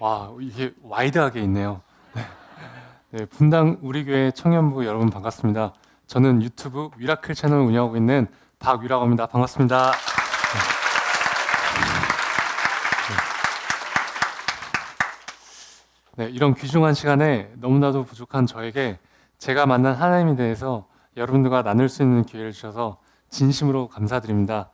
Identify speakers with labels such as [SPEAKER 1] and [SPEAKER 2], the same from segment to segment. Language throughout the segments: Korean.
[SPEAKER 1] 와, 이게 와이드하게 있네요. 네, 분당 우리교회 청년부 여러분 반갑습니다. 저는 유튜브 위라클 채널을 운영하고 있는 박위라고 합니다. 반갑습니다. 네, 이런 귀중한 시간에 너무나도 부족한 저에게 제가 만난 하나님에 대해서 여러분들과 나눌 수 있는 기회를 주셔서 진심으로 감사드립니다.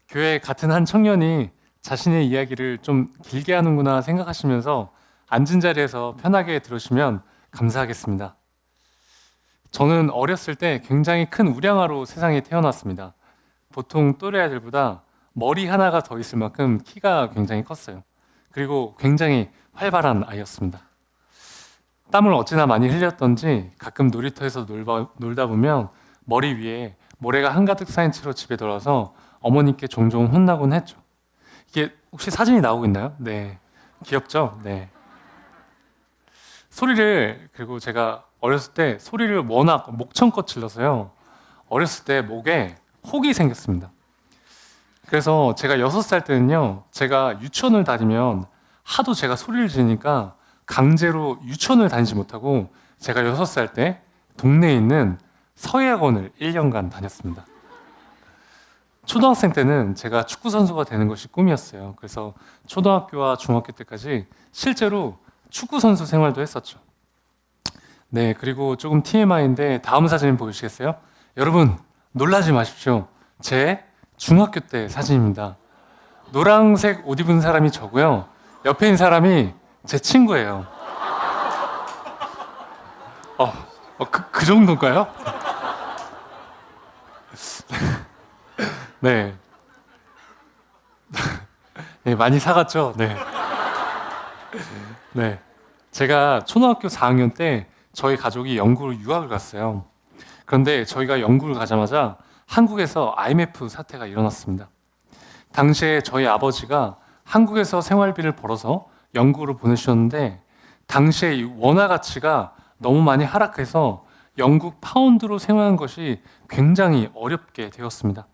[SPEAKER 1] 교회 같은 한 청년이 자신의 이야기를 좀 길게 하는구나 생각하시면서 앉은 자리에서 편하게 들으시면 감사하겠습니다. 저는 어렸을 때 굉장히 큰 우량아로 세상에 태어났습니다. 보통 또래 아이들보다 머리 하나가 더 있을 만큼 키가 굉장히 컸어요. 그리고 굉장히 활발한 아이였습니다. 땀을 어찌나 많이 흘렸던지 가끔 놀이터에서 놀다 보면 머리 위에 모래가 한가득 쌓인 채로 집에 돌아와서 어머니께 종종 혼나곤 했죠. 이게 혹시 사진이 나오고 있나요? 네, 귀엽죠? 네. 그리고 제가 어렸을 때 소리를 워낙 목청껏 질러서요. 어렸을 때 목에 혹이 생겼습니다. 그래서 제가 6살 때는요, 제가 유치원을 다니면 하도 제가 소리를 지르니까 강제로 유치원을 다니지 못하고 제가 6살 때 동네에 있는 서예학원을 1년간 다녔습니다. 초등학생 때는 제가 축구 선수가 되는 것이 꿈이었어요. 그래서 초등학교와 중학교 때까지 실제로 축구 선수 생활도 했었죠. 네, 그리고 조금 TMI인데 다음 사진 보시겠어요? 여러분, 놀라지 마십시오. 제 중학교 때 사진입니다. 노란색 옷 입은 사람이 저고요. 옆에 있는 사람이 제 친구예요. 그 정도인가요? 네. 네, 많이 사갔죠? 네. 네. 제가 초등학교 4학년 때 저희 가족이 영국으로 유학을 갔어요. 그런데 저희가 영국을 가자마자 한국에서 IMF 사태가 일어났습니다. 당시에 저희 아버지가 한국에서 생활비를 벌어서 영국으로 보내주셨는데 당시에 이 원화 가치가 너무 많이 하락해서 영국 파운드로 생활하는 것이 굉장히 어렵게 되었습니다.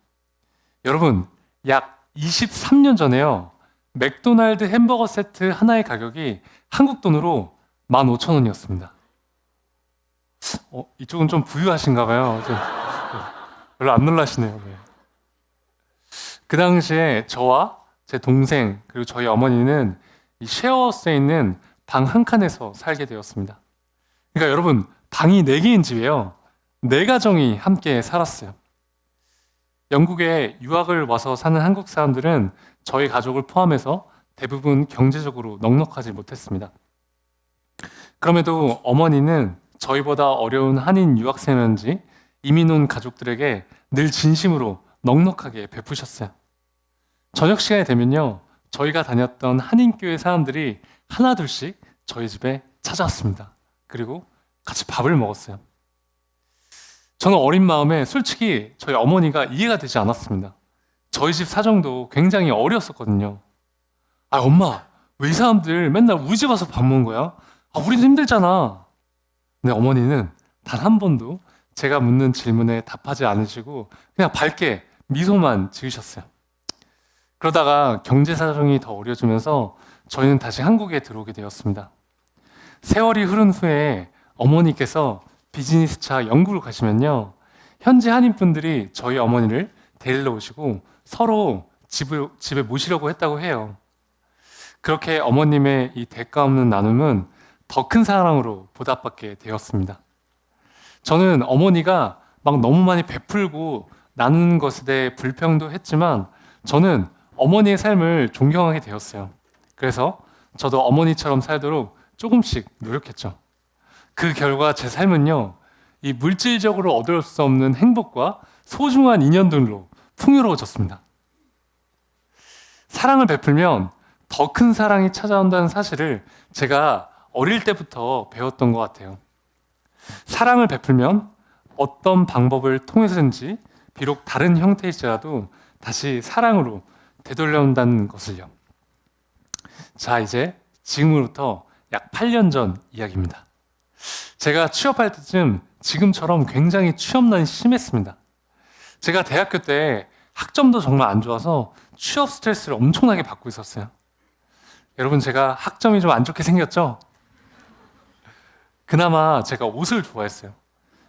[SPEAKER 1] 여러분, 약 23년 전에요. 맥도날드 햄버거 세트 하나의 가격이 한국 돈으로 15,000원이었습니다. 이쪽은 좀 부유하신가 봐요. 별로 안 놀라시네요. 네. 그 당시에 저와 제 동생 그리고 저희 어머니는 이 쉐어하우스에 있는 방 한 칸에서 살게 되었습니다. 그러니까 여러분, 방이 4개인 집이에요. 4가정이 함께 살았어요. 영국에 유학을 와서 사는 한국 사람들은 저희 가족을 포함해서 대부분 경제적으로 넉넉하지 못했습니다. 그럼에도 어머니는 저희보다 어려운 한인 유학생인지 이민 온 가족들에게 늘 진심으로 넉넉하게 베푸셨어요. 저녁 시간이 되면요, 저희가 다녔던 한인교회 사람들이 하나둘씩 저희 집에 찾아왔습니다. 그리고 같이 밥을 먹었어요. 저는 어린 마음에 솔직히 저희 어머니가 이해가 되지 않았습니다. 저희 집 사정도 굉장히 어려웠었거든요. 엄마, 왜 이 사람들 맨날 우리 집 와서 밥 먹는 거야? 우리도 힘들잖아. 근데 어머니는 단 한 번도 제가 묻는 질문에 답하지 않으시고 그냥 밝게 미소만 지으셨어요. 그러다가 경제 사정이 더 어려지면서 저희는 다시 한국에 들어오게 되었습니다. 세월이 흐른 후에 어머니께서 비즈니스차 영국을 가시면요, 현지 한인분들이 저희 어머니를 데리러 오시고 서로 집에 모시려고 했다고 해요. 그렇게 어머님의 이 대가 없는 나눔은 더 큰 사랑으로 보답받게 되었습니다. 저는 어머니가 막 너무 많이 베풀고 나누는 것에 대해 불평도 했지만 저는 어머니의 삶을 존경하게 되었어요. 그래서 저도 어머니처럼 살도록 조금씩 노력했죠. 그 결과 제 삶은요, 이 물질적으로 얻을 수 없는 행복과 소중한 인연들로 풍요로워졌습니다. 사랑을 베풀면 더 큰 사랑이 찾아온다는 사실을 제가 어릴 때부터 배웠던 것 같아요. 사랑을 베풀면 어떤 방법을 통해서든지 비록 다른 형태일지라도 다시 사랑으로 되돌려온다는 것을요. 자, 이제 지금으로부터 약 8년 전 이야기입니다. 제가 취업할 때쯤 지금처럼 굉장히 취업난이 심했습니다. 제가 대학교 때 학점도 정말 안 좋아서 취업 스트레스를 엄청나게 받고 있었어요. 여러분, 제가 학점이 좀 안 좋게 생겼죠? 그나마 제가 옷을 좋아했어요.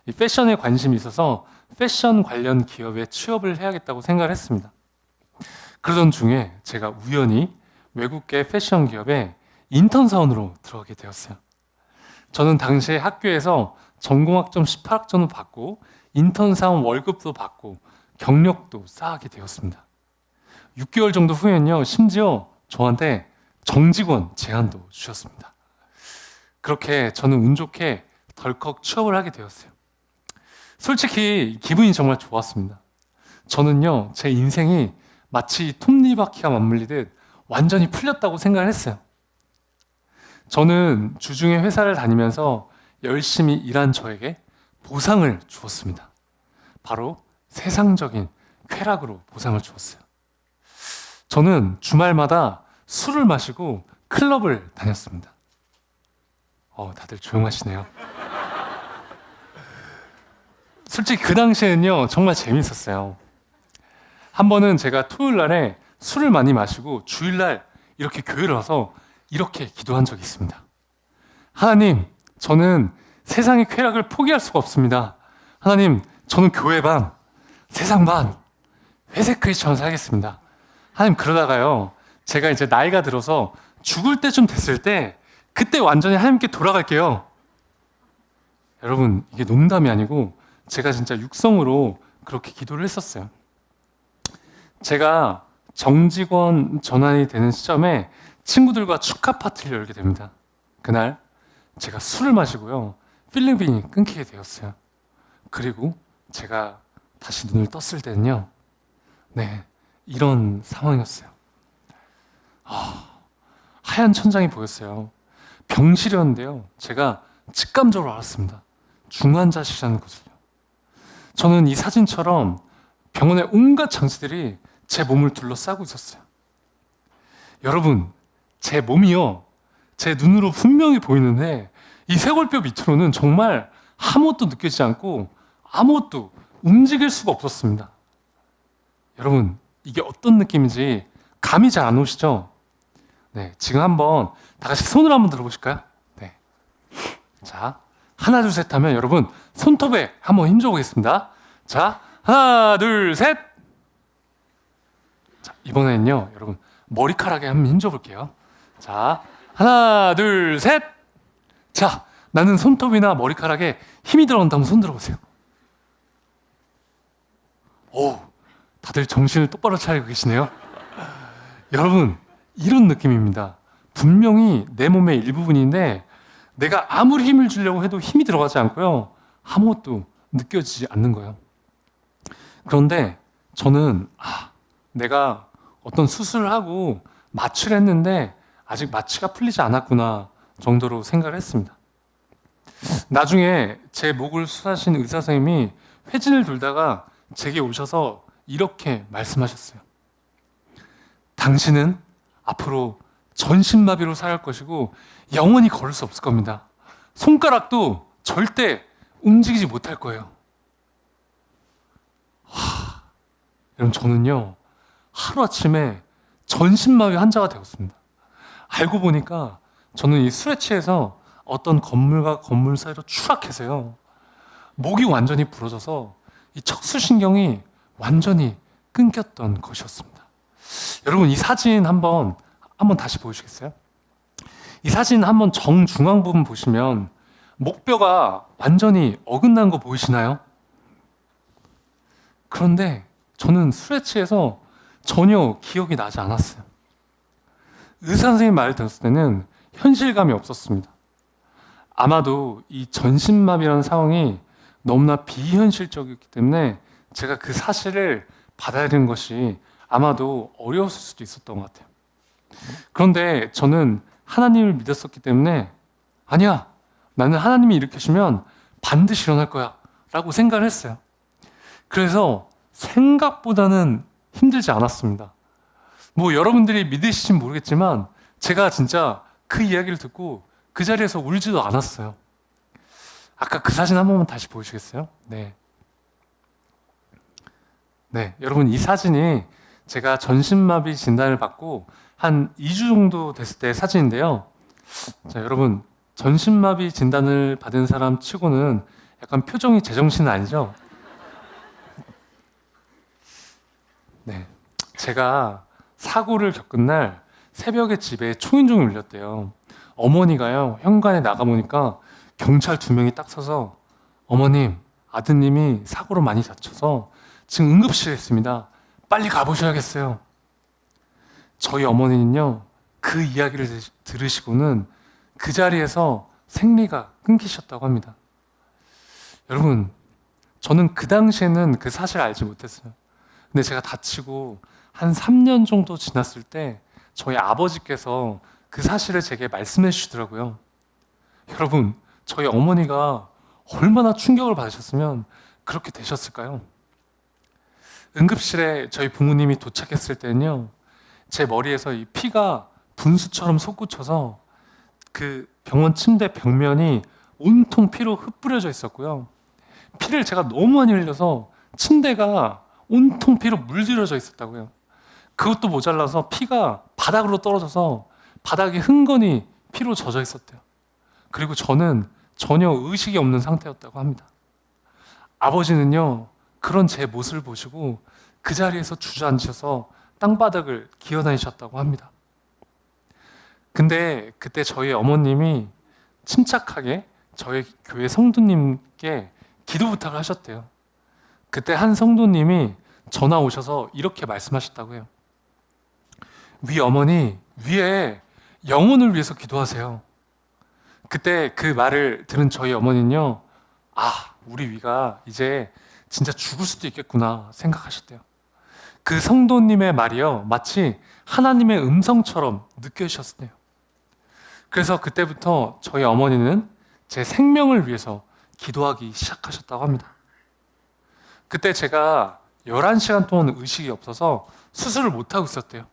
[SPEAKER 1] 이 패션에 관심이 있어서 패션 관련 기업에 취업을 해야겠다고 생각을 했습니다. 그러던 중에 제가 우연히 외국계 패션 기업에 인턴 사원으로 들어가게 되었어요. 저는 당시에 학교에서 전공학점 18학점도 받고 인턴 사원 월급도 받고 경력도 쌓게 되었습니다. 6개월 정도 후에는요, 심지어 저한테 정직원 제안도 주셨습니다. 그렇게 저는 운 좋게 덜컥 취업을 하게 되었어요. 솔직히 기분이 정말 좋았습니다. 저는요, 제 인생이 마치 톱니바퀴가 맞물리듯 완전히 풀렸다고 생각을 했어요. 저는 주중에 회사를 다니면서 열심히 일한 저에게 보상을 주었습니다. 바로 세상적인 쾌락으로 보상을 주었어요. 저는 주말마다 술을 마시고 클럽을 다녔습니다. 다들 조용하시네요. 솔직히 그 당시에는요, 정말 재밌었어요. 한 번은 제가 토요일 날에 술을 많이 마시고 주일날 이렇게 교회를 와서 이렇게 기도한 적이 있습니다. 하나님, 저는 세상의 쾌락을 포기할 수가 없습니다. 하나님, 저는 교회 반, 세상 반, 회색 크리스천을 살겠습니다. 하나님, 그러다가요, 제가 이제 나이가 들어서 죽을 때쯤 됐을 때 그때 완전히 하나님께 돌아갈게요. 여러분, 이게 농담이 아니고 제가 진짜 육성으로 그렇게 기도를 했었어요. 제가 정직원 전환이 되는 시점에 친구들과 축하 파티를 열게 됩니다. 그날 제가 술을 마시고요, 필름이 끊기게 되었어요. 그리고 제가 다시 눈을 떴을 때는요, 네, 이런 상황이었어요. 하얀 천장이 보였어요. 병실이었는데요, 제가 직감적으로 알았습니다. 중환자실이라는 것을요. 저는 이 사진처럼 병원의 온갖 장치들이 제 몸을 둘러싸고 있었어요. 여러분, 제 몸이요, 제 눈으로 분명히 보이는데 이 쇄골뼈 밑으로는 정말 아무것도 느껴지지 않고 아무것도 움직일 수가 없었습니다. 여러분, 이게 어떤 느낌인지 감이 잘 안 오시죠? 네, 지금 한번 다 같이 손을 한번 들어보실까요? 네. 자, 하나, 둘, 셋 하면 여러분 손톱에 한번 힘줘 보겠습니다. 자, 하나, 둘, 셋. 자, 이번에는요, 여러분 머리카락에 한번 힘줘 볼게요. 자, 하나, 둘, 셋. 자, 나는 손톱이나 머리카락에 힘이 들어온다면 손 들어보세요. 오, 다들 정신을 똑바로 차리고 계시네요. 여러분, 이런 느낌입니다. 분명히 내 몸의 일부분인데 내가 아무리 힘을 주려고 해도 힘이 들어가지 않고요, 아무것도 느껴지지 않는 거예요. 그런데 저는 내가 어떤 수술을 하고 마취를 했는데 아직 마취가 풀리지 않았구나 정도로 생각을 했습니다. 나중에 제 목을 수술하신 의사 선생님이 회진을 돌다가 제게 오셔서 이렇게 말씀하셨어요. 당신은 앞으로 전신마비로 살 것이고 영원히 걸을 수 없을 겁니다. 손가락도 절대 움직이지 못할 거예요. 여러분, 저는요, 하루아침에 전신마비 환자가 되었습니다. 알고 보니까 저는 이 술에 취해서 어떤 건물과 건물 사이로 추락해서요, 목이 완전히 부러져서 이 척수신경이 완전히 끊겼던 것이었습니다. 여러분, 이 사진 한번 다시 보여주시겠어요? 이 사진 한번 정중앙 부분 보시면 목뼈가 완전히 어긋난 거 보이시나요? 그런데 저는 술에 취해서 전혀 기억이 나지 않았어요. 의사 선생님 말을 들었을 때는 현실감이 없었습니다. 아마도 이 전신마비라는 상황이 너무나 비현실적이었기 때문에 제가 그 사실을 받아들이는 것이 아마도 어려웠을 수도 있었던 것 같아요. 그런데 저는 하나님을 믿었었기 때문에, 아니야, 나는 하나님이 일으키시면 반드시 일어날 거야 라고 생각을 했어요. 그래서 생각보다는 힘들지 않았습니다. 뭐 여러분들이 믿으실지 모르겠지만 제가 진짜 그 이야기를 듣고 그 자리에서 울지도 않았어요. 아까 그 사진 한 번만 다시 보여주시겠어요? 네, 여러분, 이 사진이 제가 전신마비 진단을 받고 한 2주 정도 됐을 때 사진인데요. 자, 여러분, 전신마비 진단을 받은 사람 치고는 약간 표정이 제정신은 아니죠? 네. 제가 사고를 겪은 날 새벽에 집에 초인종이 울렸대요. 어머니가요, 현관에 나가보니까 경찰 2명이 딱 서서 어머님, 아드님이 사고로 많이 다쳐서 지금 응급실에 있습니다. 빨리 가보셔야겠어요. 저희 어머니는요, 그 이야기를 들으시고는 그 자리에서 생리가 끊기셨다고 합니다. 여러분, 저는 그 당시에는 그 사실을 알지 못했어요. 근데 제가 다치고 한 3년 정도 지났을 때 저희 아버지께서 그 사실을 제게 말씀해 주시더라고요. 여러분, 저희 어머니가 얼마나 충격을 받으셨으면 그렇게 되셨을까요? 응급실에 저희 부모님이 도착했을 때는요, 제 머리에서 이 피가 분수처럼 솟구쳐서 그 병원 침대 벽면이 온통 피로 흩뿌려져 있었고요. 피를 제가 너무 많이 흘려서 침대가 온통 피로 물들여져 있었다고요. 그것도 모자라서 피가 바닥으로 떨어져서 바닥이 흥건히 피로 젖어 있었대요. 그리고 저는 전혀 의식이 없는 상태였다고 합니다. 아버지는요, 그런 제 모습을 보시고 그 자리에서 주저앉으셔서 땅바닥을 기어다니셨다고 합니다. 근데 그때 저희 어머님이 침착하게 저희 교회 성도님께 기도 부탁을 하셨대요. 그때 한 성도님이 전화 오셔서 이렇게 말씀하셨다고 해요. 위 어머니, 위에 영혼을 위해서 기도하세요. 그때 그 말을 들은 저희 어머니는요, 우리 위가 이제 진짜 죽을 수도 있겠구나 생각하셨대요. 그 성도님의 말이요, 마치 하나님의 음성처럼 느껴지셨대요. 그래서 그때부터 저희 어머니는 제 생명을 위해서 기도하기 시작하셨다고 합니다. 그때 제가 11시간 동안 의식이 없어서 수술을 못하고 있었대요.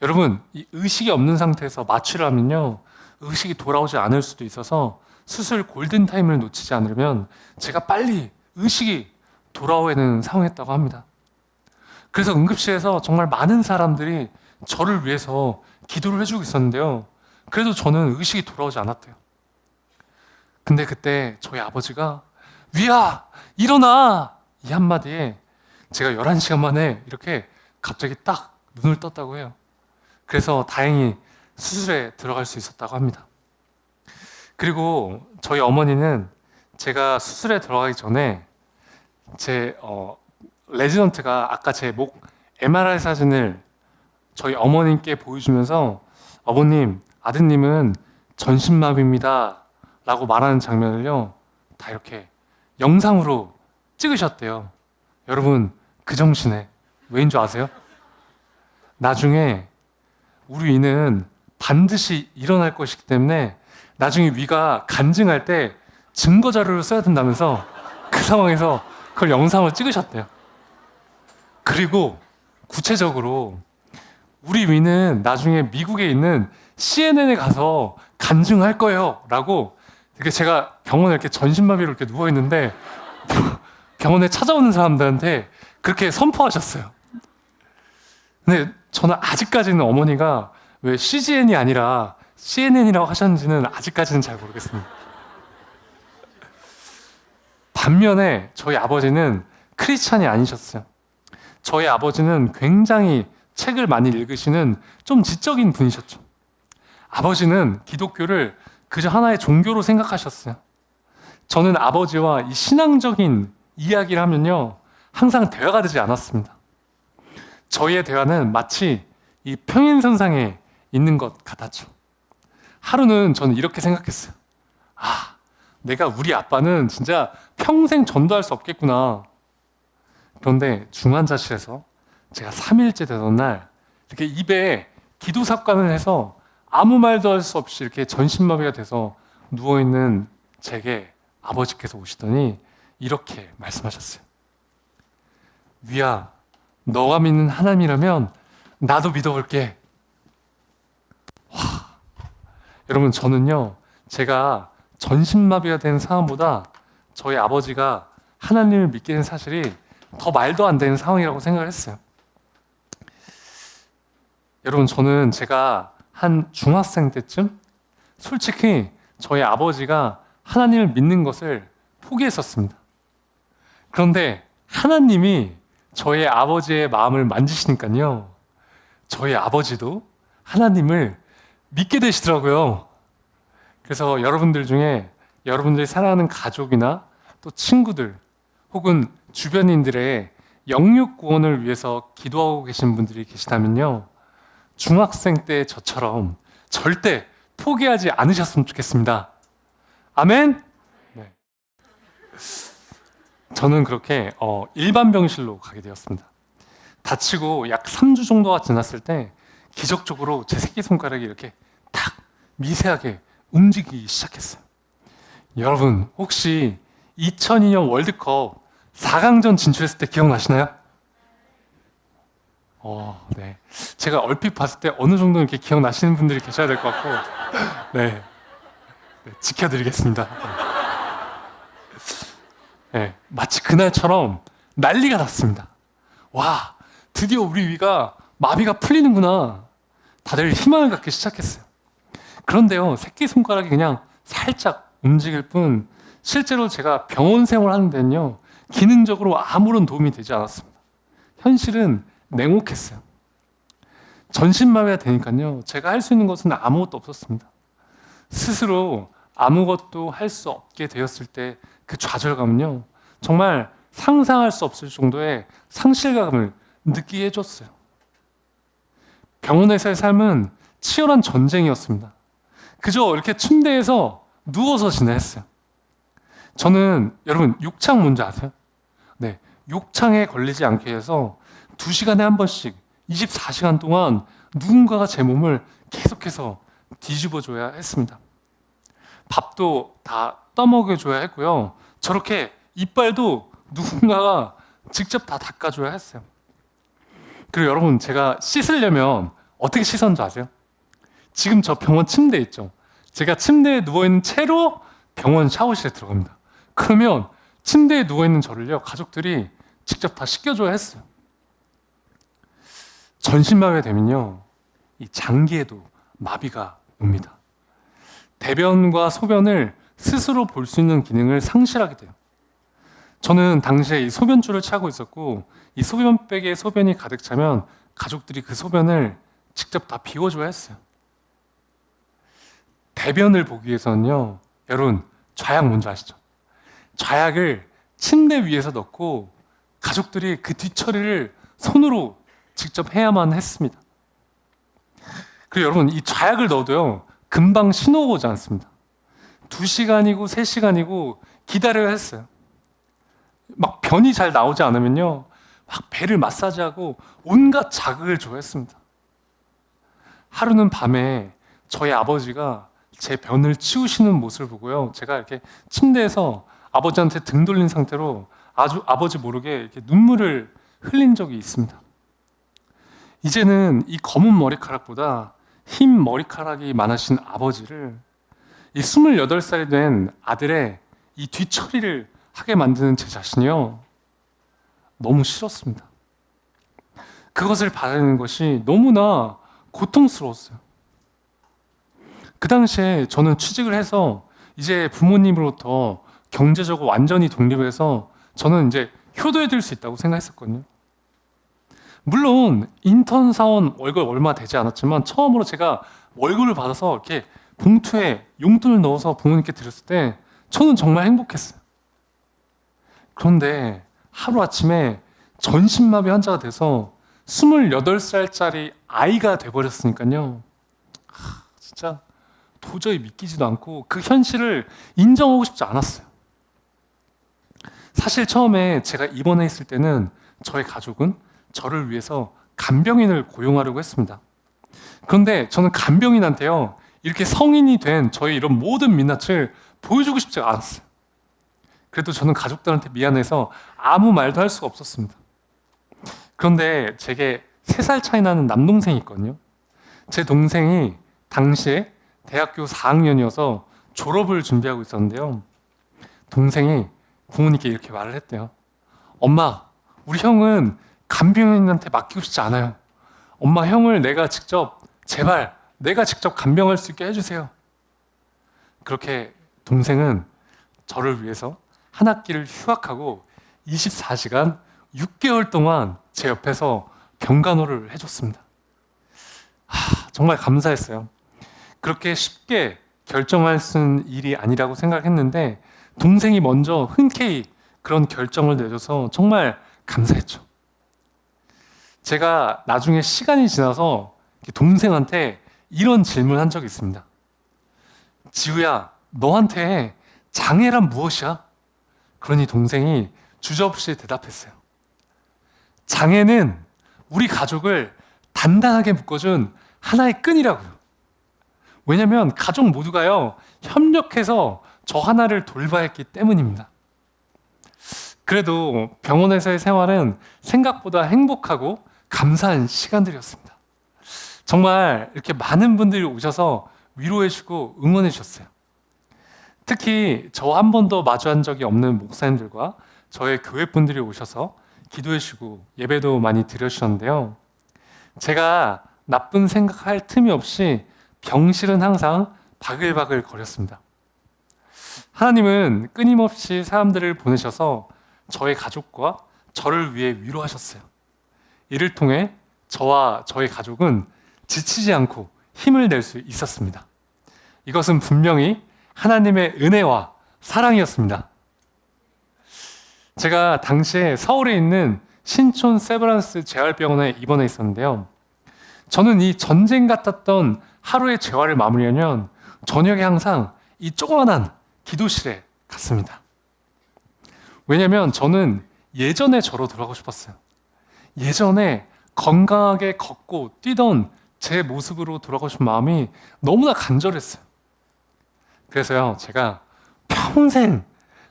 [SPEAKER 1] 여러분, 이 의식이 없는 상태에서 마취를 하면요, 의식이 돌아오지 않을 수도 있어서 수술 골든타임을 놓치지 않으면 제가 빨리 의식이 돌아오야 되는 상황이었다고 합니다. 그래서 응급실에서 정말 많은 사람들이 저를 위해서 기도를 해주고 있었는데요. 그래도 저는 의식이 돌아오지 않았대요. 근데 그때 저희 아버지가 위야, 일어나! 이 한마디에 제가 11시간 만에 이렇게 갑자기 딱 눈을 떴다고 해요. 그래서 다행히 수술에 들어갈 수 있었다고 합니다. 그리고 저희 어머니는 제가 수술에 들어가기 전에 제 레지던트가 아까 제 목 MRI 사진을 저희 어머님께 보여주면서 어머님, 아드님은 전신마비입니다 라고 말하는 장면을요, 다 이렇게 영상으로 찍으셨대요. 여러분, 그 정신에 왜인 줄 아세요? 나중에 우리 위는 반드시 일어날 것이기 때문에 나중에 위가 간증할 때 증거 자료를 써야 된다면서 그 상황에서 그걸 영상을 찍으셨대요. 그리고 구체적으로 우리 위는 나중에 미국에 있는 CNN에 가서 간증할 거예요 라고, 이렇게 제가 병원에 이렇게 전신마비로 이렇게 누워있는데 병원에 찾아오는 사람들한테 그렇게 선포하셨어요. 근데 저는 아직까지는 어머니가 왜 CGN이 아니라 CNN이라고 하셨는지는 아직까지는 잘 모르겠습니다. 반면에 저희 아버지는 크리스찬이 아니셨어요. 저희 아버지는 굉장히 책을 많이 읽으시는 좀 지적인 분이셨죠. 아버지는 기독교를 그저 하나의 종교로 생각하셨어요. 저는 아버지와 이 신앙적인 이야기를 하면요, 항상 대화가 되지 않았습니다. 저희의 대화는 마치 이 평행선상에 있는 것 같았죠. 하루는 저는 이렇게 생각했어요. 내가 우리 아빠는 진짜 평생 전도할 수 없겠구나. 그런데 중환자실에서 제가 3일째 되던 날 이렇게 입에 기도 삽관을 해서 아무 말도 할 수 없이 이렇게 전신마비가 돼서 누워있는 제게 아버지께서 오시더니 이렇게 말씀하셨어요. 위야, 너가 믿는 하나님이라면 나도 믿어볼게. 여러분, 저는요, 제가 전신마비가 된 상황보다 저희 아버지가 하나님을 믿게 된 사실이 더 말도 안 되는 상황이라고 생각을 했어요. 여러분, 저는 제가 한 중학생 때쯤 솔직히 저희 아버지가 하나님을 믿는 것을 포기했었습니다. 그런데 하나님이 저희 아버지의 마음을 만지시니까요, 저희 아버지도 하나님을 믿게 되시더라고요. 그래서 여러분들 중에 여러분들이 사랑하는 가족이나 또 친구들 혹은 주변인들의 영육 구원을 위해서 기도하고 계신 분들이 계시다면요, 중학생 때 저처럼 절대 포기하지 않으셨으면 좋겠습니다. 아멘? 네. 저는 그렇게 일반 병실로 가게 되었습니다. 다치고 약 3주 정도가 지났을 때 기적적으로 제 새끼손가락이 이렇게 탁 미세하게 움직이기 시작했어요. 여러분, 혹시 2002년 월드컵 4강전 진출했을 때 기억나시나요? 네. 제가 얼핏 봤을 때 어느 정도 이렇게 기억나시는 분들이 계셔야 될 것 같고, 네. 네, 지켜드리겠습니다. 네, 마치 그날처럼 난리가 났습니다. 와, 드디어 우리 위가 마비가 풀리는구나. 다들 희망을 갖기 시작했어요. 그런데요, 새끼손가락이 그냥 살짝 움직일 뿐 실제로 제가 병원 생활하는 데는요, 기능적으로 아무런 도움이 되지 않았습니다. 현실은 냉혹했어요. 전신마비가 되니까요, 제가 할 수 있는 것은 아무것도 없었습니다. 스스로 아무것도 할 수 없게 되었을 때 그 좌절감은요, 정말 상상할 수 없을 정도의 상실감을 느끼게 해줬어요. 병원에서의 삶은 치열한 전쟁이었습니다. 그저 이렇게 침대에서 누워서 지냈어요. 저는 여러분 욕창 뭔지 아세요? 네, 욕창에 걸리지 않게 해서 2시간에 한 번씩 24시간 동안 누군가가 제 몸을 계속해서 뒤집어줘야 했습니다. 밥도 다 떠먹여줘야 했고요. 저렇게 이빨도 누군가가 직접 다 닦아줘야 했어요. 그리고 여러분, 제가 씻으려면 어떻게 씻었는지 아세요? 지금 저 병원 침대 있죠? 제가 침대에 누워있는 채로 병원 샤워실에 들어갑니다. 그러면 침대에 누워있는 저를요, 가족들이 직접 다 씻겨줘야 했어요. 전신마비가 되면요, 이 장기에도 마비가 옵니다. 대변과 소변을 스스로 볼 수 있는 기능을 상실하게 돼요. 저는 당시에 이 소변줄을 차고 있었고, 이 소변백에 소변이 가득 차면 가족들이 그 소변을 직접 다 비워줘야 했어요. 대변을 보기 위해서는요, 여러분, 좌약 뭔지 아시죠? 좌약을 침대 위에서 넣고 가족들이 그 뒤처리를 손으로 직접 해야만 했습니다. 그리고 여러분, 이 좌약을 넣어도요, 금방 신호가 오지 않습니다. 2시간이고 3시간이고 기다려야 했어요. 막 변이 잘 나오지 않으면요, 막 배를 마사지하고 온갖 자극을 줘야 했습니다. 하루는 밤에 저희 아버지가 제 변을 치우시는 모습을 보고요, 제가 이렇게 침대에서 아버지한테 등 돌린 상태로 아주 아버지 모르게 이렇게 눈물을 흘린 적이 있습니다. 이제는 이 검은 머리카락보다 흰 머리카락이 많으신 아버지를, 이 28살이 된 아들의 이 뒤처리를 하게 만드는 제 자신이요, 너무 싫었습니다. 그것을 바라는 것이 너무나 고통스러웠어요. 그 당시에 저는 취직을 해서 이제 부모님으로부터 경제적으로 완전히 독립해서 저는 이제 효도해드릴 수 있다고 생각했었거든요. 물론 인턴 사원 월급 얼마 되지 않았지만 처음으로 제가 월급을 받아서 이렇게 봉투에 용돈을 넣어서 부모님께 드렸을 때 저는 정말 행복했어요. 그런데 하루아침에 전신마비 환자가 돼서 28살짜리 아이가 돼버렸으니까요, 진짜 도저히 믿기지도 않고 그 현실을 인정하고 싶지 않았어요. 사실 처음에 제가 입원해 있을 때는 저희 가족은 저를 위해서 간병인을 고용하려고 했습니다. 그런데 저는 간병인한테요, 이렇게 성인이 된 저의 이런 모든 민낯을 보여주고 싶지 않았어요. 그래도 저는 가족들한테 미안해서 아무 말도 할 수가 없었습니다. 그런데 제게 3살 차이 나는 남동생이 있거든요. 제 동생이 당시에 대학교 4학년이어서 졸업을 준비하고 있었는데요, 동생이 부모님께 이렇게 말을 했대요. 엄마, 우리 형은 간병인한테 맡기고 싶지 않아요. 엄마, 형을 제발 내가 직접 간병할 수 있게 해주세요. 그렇게 동생은 저를 위해서 한 학기를 휴학하고 24시간 6개월 동안 제 옆에서 병간호를 해줬습니다. 정말 감사했어요. 그렇게 쉽게 결정할 수 있는 일이 아니라고 생각했는데 동생이 먼저 흔쾌히 그런 결정을 내줘서 정말 감사했죠. 제가 나중에 시간이 지나서 동생한테 이런 질문을 한 적이 있습니다. 지우야, 너한테 장애란 무엇이야? 그러니 동생이 주저없이 대답했어요. 장애는 우리 가족을 단단하게 묶어준 하나의 끈이라고요. 왜냐하면 가족 모두가요, 협력해서 저 하나를 돌봐야 했기 때문입니다. 그래도 병원에서의 생활은 생각보다 행복하고 감사한 시간들이었습니다. 정말 이렇게 많은 분들이 오셔서 위로해주고 응원해주셨어요. 특히 저 한 번도 마주한 적이 없는 목사님들과 저의 교회 분들이 오셔서 기도해주고 예배도 많이 드려주셨는데요. 제가 나쁜 생각할 틈이 없이 병실은 항상 바글바글 거렸습니다. 하나님은 끊임없이 사람들을 보내셔서 저의 가족과 저를 위해 위로하셨어요. 이를 통해 저와 저의 가족은 지치지 않고 힘을 낼 수 있었습니다. 이것은 분명히 하나님의 은혜와 사랑이었습니다. 제가 당시에 서울에 있는 신촌 세브란스 재활병원에 입원해 있었는데요. 저는 이 전쟁 같았던 하루의 재활을 마무리하면 저녁에 항상 이 조그만한 기도실에 갔습니다. 왜냐하면 저는 예전에 저로 돌아가고 싶었어요. 예전에 건강하게 걷고 뛰던 제 모습으로 돌아가고 싶은 마음이 너무나 간절했어요. 그래서요, 제가 평생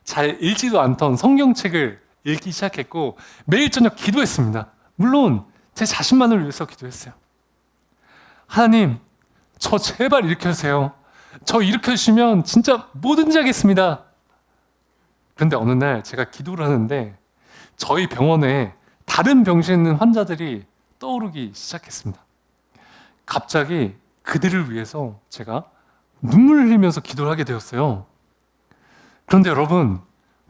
[SPEAKER 1] 잘 읽지도 않던 성경책을 읽기 시작했고 매일 저녁 기도했습니다. 물론 제 자신만을 위해서 기도했어요. 하나님, 저 제발 일으켜주세요. 저 일으켜주시면 진짜 뭐든지 하겠습니다. 그런데 어느 날 제가 기도를 하는데 저희 병원에 다른 병실에 있는 환자들이 떠오르기 시작했습니다. 갑자기 그들을 위해서 제가 눈물을 흘리면서 기도를 하게 되었어요. 그런데 여러분,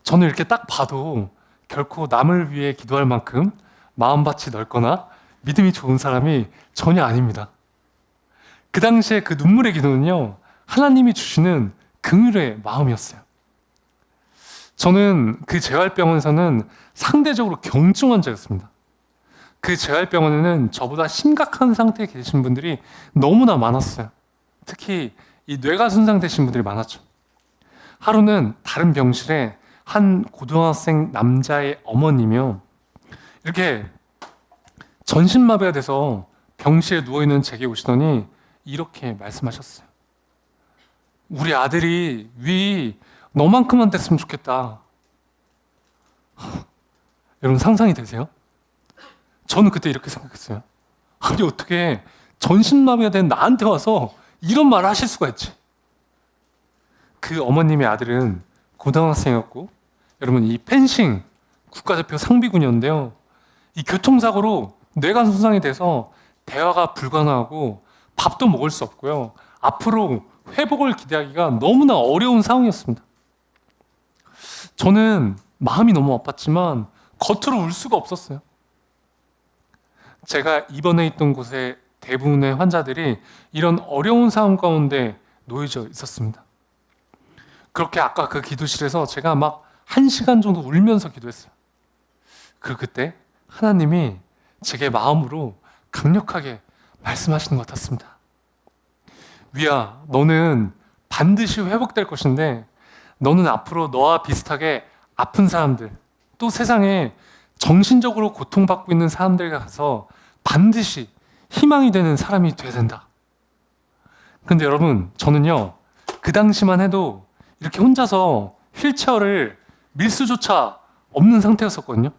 [SPEAKER 1] 저는 이렇게 딱 봐도 결코 남을 위해 기도할 만큼 마음밭이 넓거나 믿음이 좋은 사람이 전혀 아닙니다. 그 당시에 그 눈물의 기도는요, 하나님이 주시는 긍휼의 마음이었어요. 저는 그 재활병원에서는 상대적으로 경증 환자였습니다. 그 재활병원에는 저보다 심각한 상태에 계신 분들이 너무나 많았어요. 특히 이 뇌가 손상되신 분들이 많았죠. 하루는 다른 병실에 한 고등학생 남자의 어머님이요, 이렇게 전신마비가 돼서 병실에 누워있는 제게 오시더니 이렇게 말씀하셨어요. 우리 아들이 위 너만큼만 됐으면 좋겠다. 여러분 상상이 되세요? 저는 그때 이렇게 생각했어요. 아니 어떻게 전신마비가 된 나한테 와서 이런 말을 하실 수가 있지? 그 어머님의 아들은 고등학생이었고, 여러분 이 펜싱 국가대표 상비군이었는데요. 이 교통사고로 뇌가 손상이 돼서 대화가 불가능하고 밥도 먹을 수 없고요. 앞으로 회복을 기대하기가 너무나 어려운 상황이었습니다. 저는 마음이 너무 아팠지만 겉으로 울 수가 없었어요. 제가 입원해 있던 곳에 대부분의 환자들이 이런 어려운 상황 가운데 놓여져 있었습니다. 그렇게 아까 그 기도실에서 제가 막 1시간 정도 울면서 기도했어요. 그때 하나님이 제게 마음으로 강력하게 말씀하시는 것 같았습니다. 위야, 너는 반드시 회복될 것인데 너는 앞으로 너와 비슷하게 아픈 사람들, 또 세상에 정신적으로 고통받고 있는 사람들 가서 반드시 희망이 되는 사람이 돼야 된다. 근데 여러분, 저는요, 그 당시만 해도 이렇게 혼자서 휠체어를 밀 수조차 없는 상태였었거든요.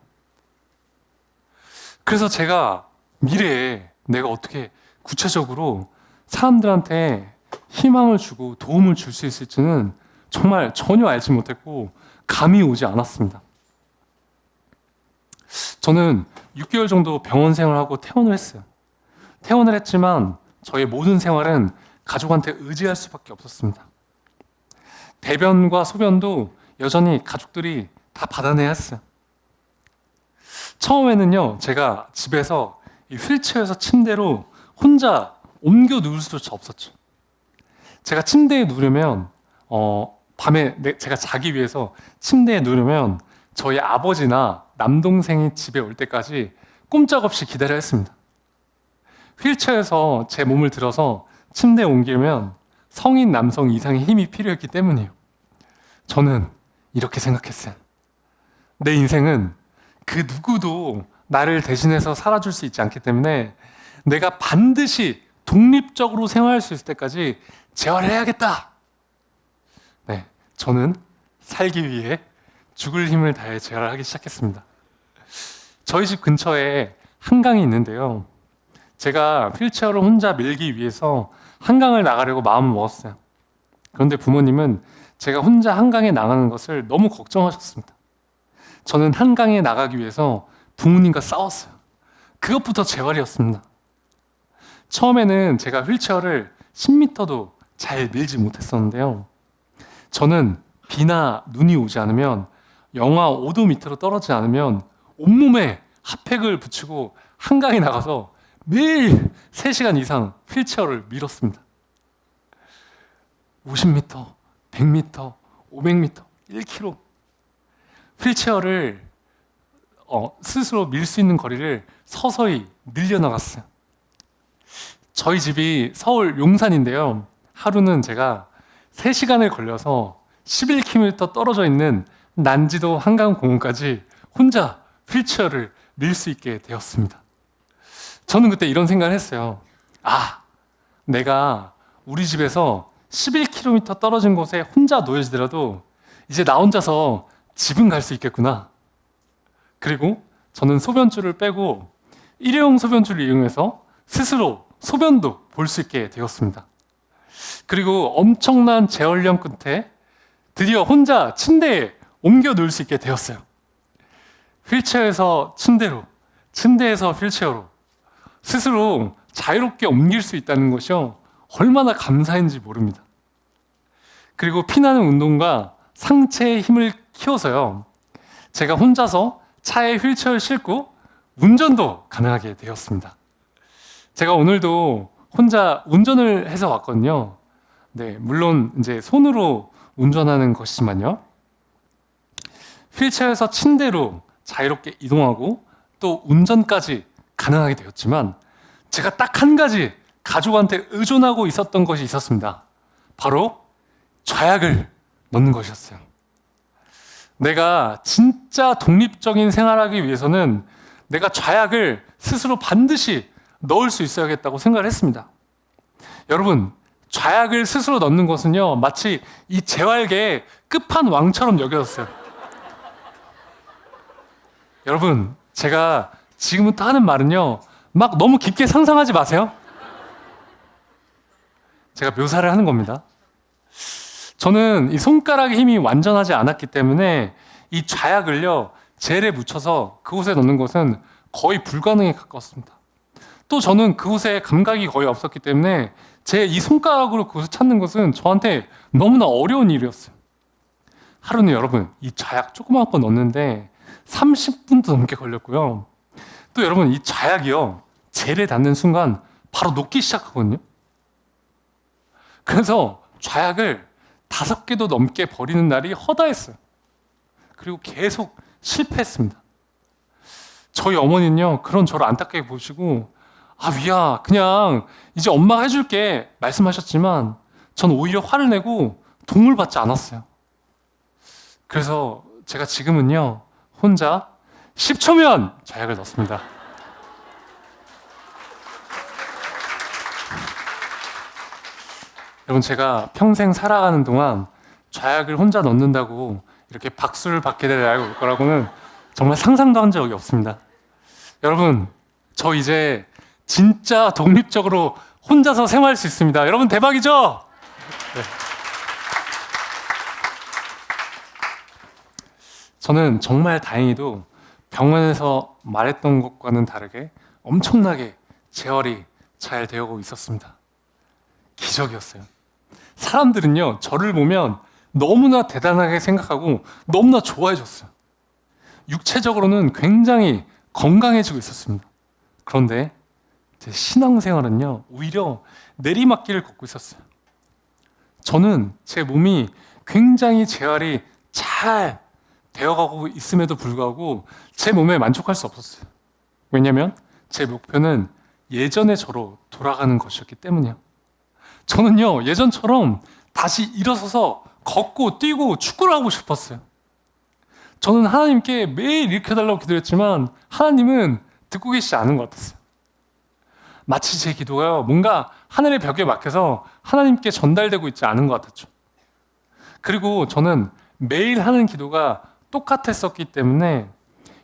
[SPEAKER 1] 그래서 제가 미래에 내가 어떻게 구체적으로 사람들한테 희망을 주고 도움을 줄 수 있을지는 정말 전혀 알지 못했고 감이 오지 않았습니다. 저는 6개월 정도 병원 생활하고 퇴원을 했어요. 퇴원을 했지만 저의 모든 생활은 가족한테 의지할 수밖에 없었습니다. 배변과 소변도 여전히 가족들이 다 받아내야 했어요. 처음에는요, 제가 집에서 이 휠체어에서 침대로 혼자 옮겨 누울 수조차 없었죠. 제가 침대에 누우려면 밤에 제가 자기 위해서 침대에 누우려면 저희 아버지나 남동생이 집에 올 때까지 꼼짝없이 기다려야 했습니다. 휠체어에서 제 몸을 들어서 침대에 옮기려면 성인 남성 이상의 힘이 필요했기 때문이에요. 저는 이렇게 생각했어요. 내 인생은 그 누구도 나를 대신해서 살아줄 수 있지 않기 때문에 내가 반드시 독립적으로 생활할 수 있을 때까지 재활을 해야겠다. 네, 저는 살기 위해 죽을 힘을 다해 재활을 하기 시작했습니다. 저희 집 근처에 한강이 있는데요. 제가 휠체어를 혼자 밀기 위해서 한강을 나가려고 마음을 먹었어요. 그런데 부모님은 제가 혼자 한강에 나가는 것을 너무 걱정하셨습니다. 저는 한강에 나가기 위해서 부모님과 싸웠어요. 그것부터 재활이었습니다. 처음에는 제가 휠체어를 10m도 잘 밀지 못했었는데요. 저는 비나 눈이 오지 않으면 영하 5도 밑으로 떨어지지 않으면 온몸에 핫팩을 붙이고 한강에 나가서 매일 3시간 이상 휠체어를 밀었습니다. 50m, 100m, 500m, 1km 휠체어를 스스로 밀 수 있는 거리를 서서히 늘려나갔어요. 저희 집이 서울 용산인데요. 하루는 제가 3시간을 걸려서 11km 떨어져 있는 난지도 한강공원까지 혼자 휠체어를 밀 수 있게 되었습니다. 저는 그때 이런 생각을 했어요. 내가 우리 집에서 11km 떨어진 곳에 혼자 놓여지더라도 이제 나 혼자서 집은 갈 수 있겠구나. 그리고 저는 소변줄을 빼고 일회용 소변줄을 이용해서 스스로 소변도 볼 수 있게 되었습니다. 그리고 엄청난 재활령 끝에 드디어 혼자 침대에 옮겨 놓을 수 있게 되었어요. 휠체어에서 침대로, 침대에서 휠체어로 스스로 자유롭게 옮길 수 있다는 것이요, 얼마나 감사한지 모릅니다. 그리고 피나는 운동과 상체의 힘을 키워서요, 제가 혼자서 차에 휠체어를 싣고 운전도 가능하게 되었습니다. 제가 오늘도 혼자 운전을 해서 왔거든요. 네, 물론 이제 손으로 운전하는 것이지만요. 휠체어에서 침대로 자유롭게 이동하고 또 운전까지 가능하게 되었지만 제가 딱 한 가지 가족한테 의존하고 있었던 것이 있었습니다. 바로 좌약을 넣는 것이었어요. 내가 진짜 독립적인 생활하기 위해서는 내가 좌약을 스스로 반드시 넣을 수 있어야겠다고 생각을 했습니다. 여러분, 좌약을 스스로 넣는 것은요, 마치 이 재활계의 끝판왕처럼 여겨졌어요. 여러분, 제가 지금부터 하는 말은요, 막 너무 깊게 상상하지 마세요. 제가 묘사를 하는 겁니다. 저는 이 손가락의 힘이 완전하지 않았기 때문에 이 좌약을요, 젤에 묻혀서 그곳에 넣는 것은 거의 불가능에 가까웠습니다. 또 저는 그곳에 감각이 거의 없었기 때문에 제 이 손가락으로 그곳을 찾는 것은 저한테 너무나 어려운 일이었어요. 하루는 여러분, 이 좌약 조그만 거 넣는데 30분도 넘게 걸렸고요. 또 여러분, 이 좌약이요, 젤에 닿는 순간 바로 녹기 시작하거든요. 그래서 좌약을 5개도 넘게 버리는 날이 허다했어요. 그리고 계속 실패했습니다. 저희 어머니는요, 그런 저를 안타깝게 보시고, 위야, 그냥 이제 엄마가 해줄게 말씀하셨지만 전 오히려 화를 내고 도움을 받지 않았어요. 그래서 제가 지금은요, 혼자 10초면 좌약을 넣습니다. 여러분, 제가 평생 살아가는 동안 좌약을 혼자 넣는다고 이렇게 박수를 받게 될 거라고는 정말 상상도 한 적이 없습니다. 여러분, 저 이제 진짜 독립적으로 혼자서 생활할 수 있습니다. 여러분, 대박이죠? 네. 저는 정말 다행히도 병원에서 말했던 것과는 다르게 엄청나게 재활이 잘 되어가고 있었습니다. 기적이었어요. 사람들은요, 저를 보면 너무나 대단하게 생각하고 너무나 좋아해 줬어요. 육체적으로는 굉장히 건강해지고 있었습니다. 그런데 제 신앙생활은요, 오히려 내리막길을 걷고 있었어요. 저는 제 몸이 굉장히 재활이 잘 되어가고 있음에도 불구하고 제 몸에 만족할 수 없었어요. 왜냐하면 제 목표는 예전의 저로 돌아가는 것이었기 때문이에요. 저는요, 예전처럼 다시 일어서서 걷고 뛰고 축구를 하고 싶었어요. 저는 하나님께 매일 일으켜달라고 기도했지만 하나님은 듣고 계시지 않은 것 같았어요. 마치 제 기도가요, 뭔가 하늘의 벽에 막혀서 하나님께 전달되고 있지 않은 것 같았죠. 그리고 저는 매일 하는 기도가 똑같았었기 때문에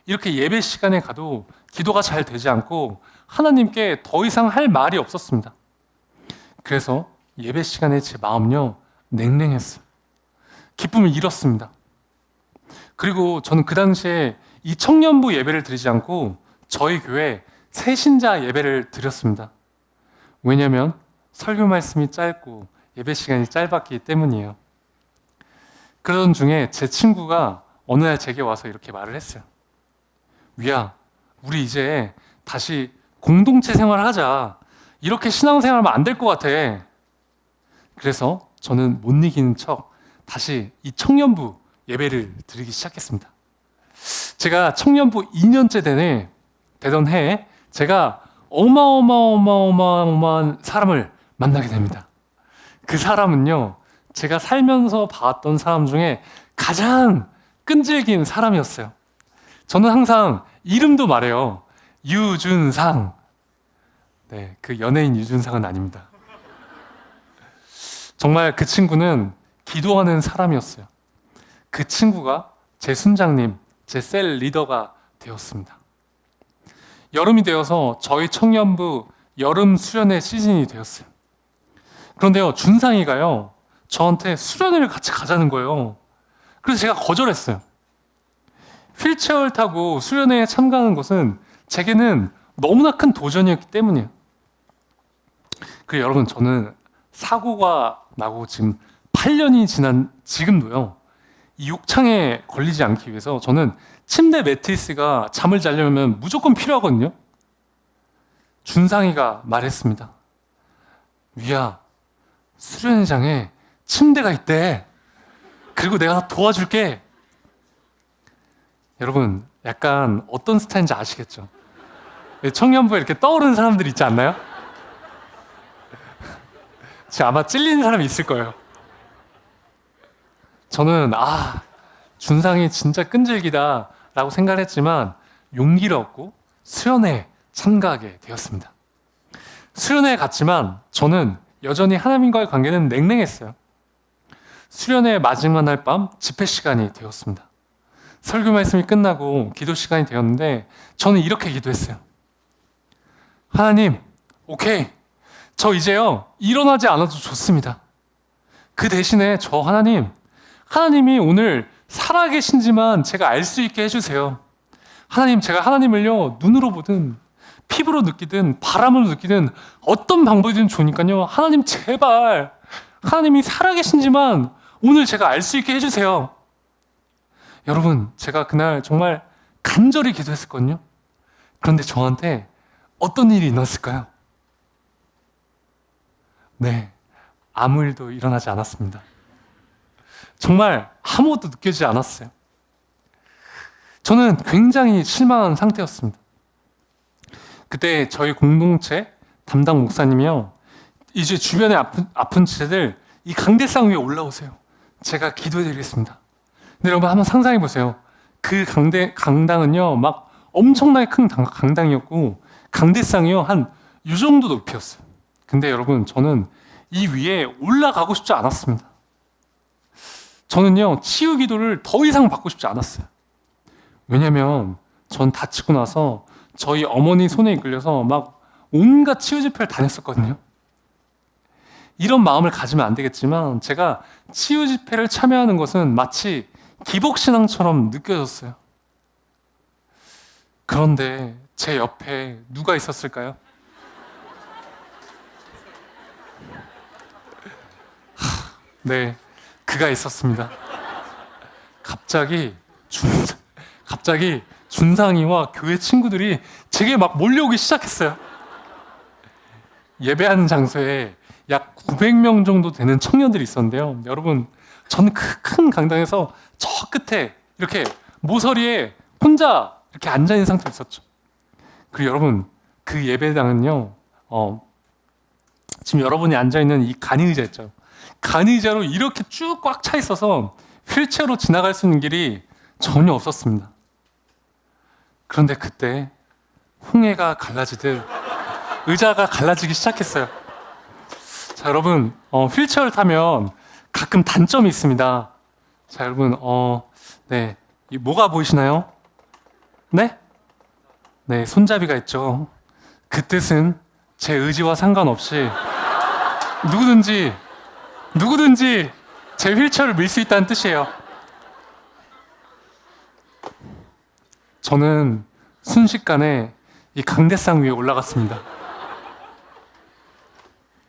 [SPEAKER 1] 이렇게 예배 시간에 가도 기도가 잘 되지 않고 하나님께 더 이상 할 말이 없었습니다. 그래서 예배 시간에 제 마음요, 냉랭했어요. 기쁨을 잃었습니다. 그리고 저는 그 당시에 이 청년부 예배를 드리지 않고 저희 교회 새신자 예배를 드렸습니다. 왜냐하면 설교 말씀이 짧고 예배 시간이 짧았기 때문이에요. 그러던 중에 제 친구가 어느 날 제게 와서 이렇게 말을 했어요. 위야, 우리 이제 다시 공동체 생활을 하자. 이렇게 신앙생활하면 안 될 것 같아. 그래서 저는 못 이기는 척 다시 이 청년부 예배를 드리기 시작했습니다. 제가 청년부 2년째 되던 해에 제가 어마어마한 사람을 만나게 됩니다. 그 사람은요, 제가 살면서 봤던 사람 중에 가장 끈질긴 사람이었어요. 저는 항상 이름도 말해요. 유준상. 네, 그 연예인 유준상은 아닙니다. 정말 그 친구는 기도하는 사람이었어요. 그 친구가 제 순장님, 제 셀 리더가 되었습니다. 여름이 되어서 저희 청년부 여름 수련회 시즌이 되었어요. 그런데요, 준상이가요, 저한테 수련회를 같이 가자는 거예요. 그래서 제가 거절했어요. 휠체어를 타고 수련회에 참가하는 것은 제게는 너무나 큰 도전이었기 때문이에요. 그리고 여러분, 저는 사고가 나고 지금 8년이 지난 지금도요, 이 욕창에 걸리지 않기 위해서 저는 침대 매트리스가 잠을 자려면 무조건 필요하거든요. 준상이가 말했습니다. 위야, 수련회장에 침대가 있대. 그리고 내가 도와줄게. 여러분, 약간 어떤 스타일인지 아시겠죠? 청년부에 이렇게 떠오르는 사람들 있지 않나요? 지금 아마 찔리는 사람이 있을 거예요. 저는 준상이 진짜 끈질기다 라고 생각을 했지만 용기를 얻고 수련회에 참가하게 되었습니다. 수련회에 갔지만 저는 여전히 하나님과의 관계는 냉랭했어요. 수련회 마지막 날 밤 집회 시간이 되었습니다. 설교 말씀이 끝나고 기도 시간이 되었는데 저는 이렇게 기도했어요. 하나님, 오케이. 저 이제요, 일어나지 않아도 좋습니다. 그 대신에 저 하나님이 오늘 살아계신지만 제가 알 수 있게 해주세요. 하나님, 제가 하나님을요, 눈으로 보든 피부로 느끼든 바람으로 느끼든 어떤 방법이든 좋으니까요, 하나님 제발 하나님이 살아계신지만 오늘 제가 알 수 있게 해주세요. 여러분, 제가 그날 정말 간절히 기도했었거든요. 그런데 저한테 어떤 일이 일어났을까요? 네, 아무 일도 일어나지 않았습니다. 정말 아무것도 느껴지지 않았어요. 저는 굉장히 실망한 상태였습니다. 그때 저희 공동체 담당 목사님이요, 이제 주변에 아픈 채들 이 강대상 위에 올라오세요. 제가 기도해드리겠습니다. 근데 여러분 한번 상상해 보세요. 그 강당은요, 막 엄청나게 큰 강당이었고 강대상이요, 한 이 정도 높이였어요. 근데 여러분, 저는 이 위에 올라가고 싶지 않았습니다. 저는요, 치유 기도를 더 이상 받고 싶지 않았어요. 왜냐면 전 다치고 나서 저희 어머니 손에 이끌려서 막 온갖 치유 집회를 다녔었거든요. 이런 마음을 가지면 안 되겠지만 제가 치유 집회를 참여하는 것은 마치 기복신앙처럼 느껴졌어요. 그런데 제 옆에 누가 있었을까요? 네, 그가 있었습니다. 갑자기 준, 갑자기 준상이와 교회 친구들이 제게 막 몰려오기 시작했어요. 예배하는 장소에 약 900명 정도 되는 청년들이 있었는데요. 여러분, 저는 그 큰 강당에서 저 끝에 이렇게 모서리에 혼자 이렇게 앉아있는 상태로 있었죠. 그리고 여러분, 그 예배당은요, 지금 여러분이 앉아있는 이 간이의자 있죠. 간이의자로 이렇게 쭉 꽉 차 있어서 휠체어로 지나갈 수 있는 길이 전혀 없었습니다. 그런데 그때 홍해가 갈라지듯 의자가 갈라지기 시작했어요. 자, 여러분, 휠체어를 타면 가끔 단점이 있습니다. 자, 여러분, 네, 이 뭐가 보이시나요? 네? 네, 손잡이가 있죠. 그 뜻은 제 의지와 상관없이 누구든지 제 휠체어를 밀 수 있다는 뜻이에요. 저는 순식간에 이 강대상 위에 올라갔습니다.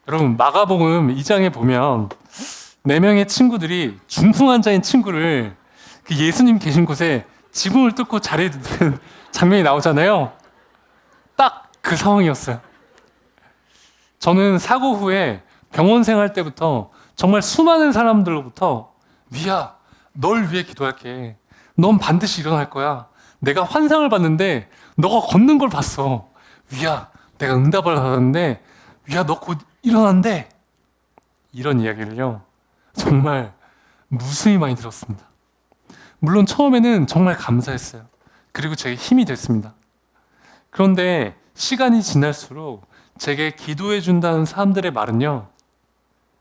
[SPEAKER 1] 여러분, 마가복음 2장에 보면 4명의 친구들이 중풍 환자인 친구를 그 예수님 계신 곳에 지붕을 뚫고 자리에 드는 장면이 나오잖아요. 딱 그 상황이었어요. 저는 사고 후에 병원 생활 때부터 정말 수많은 사람들로부터 위야, 널 위해 기도할게. 넌 반드시 일어날 거야. 내가 환상을 봤는데 너가 걷는 걸 봤어. 위야, 내가 응답을 받았는데 위야, 너 곧 일어난대. 이런 이야기를요, 정말 무수히 많이 들었습니다. 물론 처음에는 정말 감사했어요. 그리고 제게 힘이 됐습니다. 그런데 시간이 지날수록 제게 기도해 준다는 사람들의 말은요,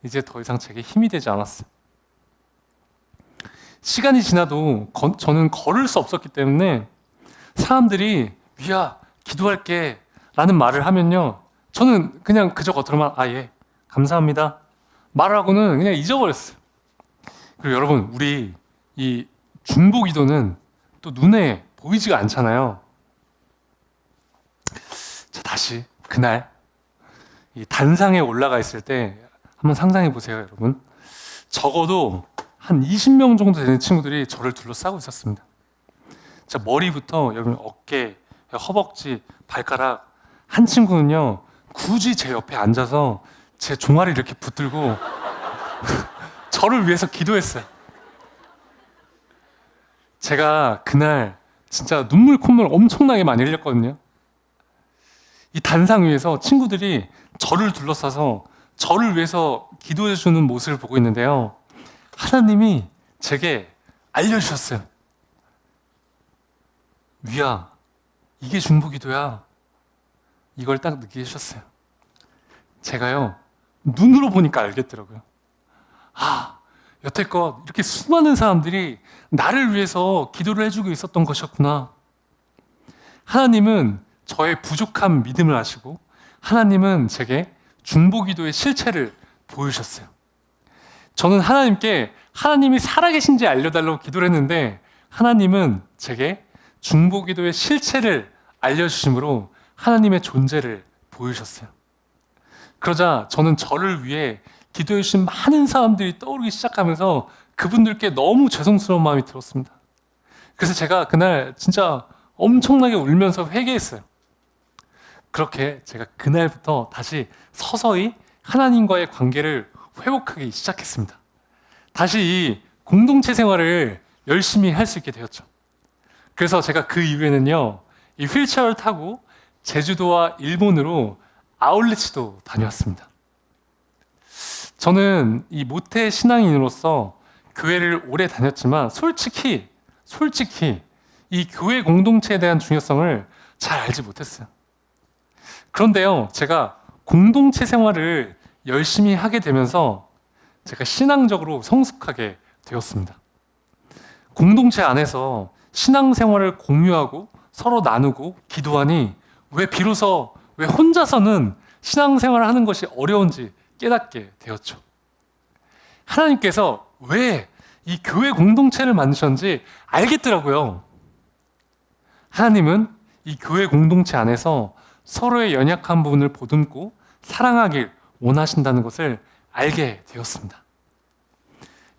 [SPEAKER 1] 이제 더 이상 제게 힘이 되지 않았어요. 시간이 지나도 저는 걸을 수 없었기 때문에 사람들이 위야, 기도할게 라는 말을 하면요, 저는 그냥 그저 겉으로만 예, 감사합니다 말하고는 그냥 잊어버렸어요. 그리고 여러분, 우리 이 중보기도는 또 눈에 보이지가 않잖아요. 자, 다시 그날 이 단상에 올라가 있을 때 한번 상상해 보세요, 여러분. 적어도 한 20명 정도 되는 친구들이 저를 둘러싸고 있었습니다. 자, 머리부터 여러분 어깨, 허벅지, 발가락, 한 친구는요 굳이 제 옆에 앉아서 제 종아리를 이렇게 붙들고 저를 위해서 기도했어요. 제가 그날 진짜 눈물 콧물 엄청나게 많이 흘렸거든요. 이 단상 위에서 친구들이 저를 둘러싸서 저를 위해서 기도해 주는 모습을 보고 있는데요, 하나님이 제게 알려주셨어요. 위야, 이게 중보기도야. 이걸 딱 느끼셨어요. 제가요 눈으로 보니까 알겠더라고요. 여태껏 이렇게 수많은 사람들이 나를 위해서 기도를 해주고 있었던 것이었구나. 하나님은 저의 부족한 믿음을 아시고 하나님은 제게 중보기도의 실체를 보여주셨어요. 저는 하나님께 하나님이 살아계신지 알려달라고 기도를 했는데 하나님은 제게 중보기도의 실체를 알려주심으로 하나님의 존재를 보여주셨어요. 그러자 저는 저를 위해 기도해 주신 많은 사람들이 떠오르기 시작하면서 그분들께 너무 죄송스러운 마음이 들었습니다. 그래서 제가 그날 진짜 엄청나게 울면서 회개했어요. 그렇게 제가 그날부터 다시 서서히 하나님과의 관계를 회복하기 시작했습니다. 다시 이 공동체 생활을 열심히 할 수 있게 되었죠. 그래서 제가 그 이후에는요, 이 휠체어를 타고 제주도와 일본으로 아울렛도 다녀왔습니다. 저는 이 모태 신앙인으로서 교회를 오래 다녔지만 솔직히 이 교회 공동체에 대한 중요성을 잘 알지 못했어요. 그런데요, 제가 공동체 생활을 열심히 하게 되면서 제가 신앙적으로 성숙하게 되었습니다. 공동체 안에서 신앙생활을 공유하고 서로 나누고 기도하니 왜 혼자서는 신앙생활을 하는 것이 어려운지 깨닫게 되었죠. 하나님께서 왜 이 교회 공동체를 만드셨는지 알겠더라고요. 하나님은 이 교회 공동체 안에서 서로의 연약한 부분을 보듬고 사랑하길 원하신다는 것을 알게 되었습니다.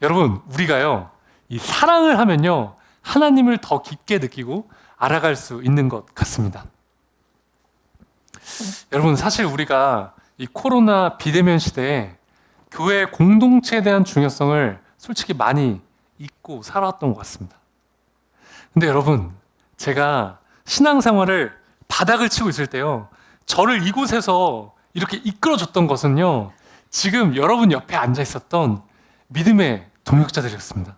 [SPEAKER 1] 여러분, 우리가요, 이 사랑을 하면요, 하나님을 더 깊게 느끼고 알아갈 수 있는 것 같습니다. 여러분, 사실 우리가 이 코로나 비대면 시대에 교회 공동체에 대한 중요성을 솔직히 많이 잊고 살아왔던 것 같습니다. 근데 여러분, 제가 신앙생활을 바닥을 치고 있을 때요, 저를 이곳에서 이렇게 이끌어줬던 것은요, 지금 여러분 옆에 앉아 있었던 믿음의 동역자들이었습니다.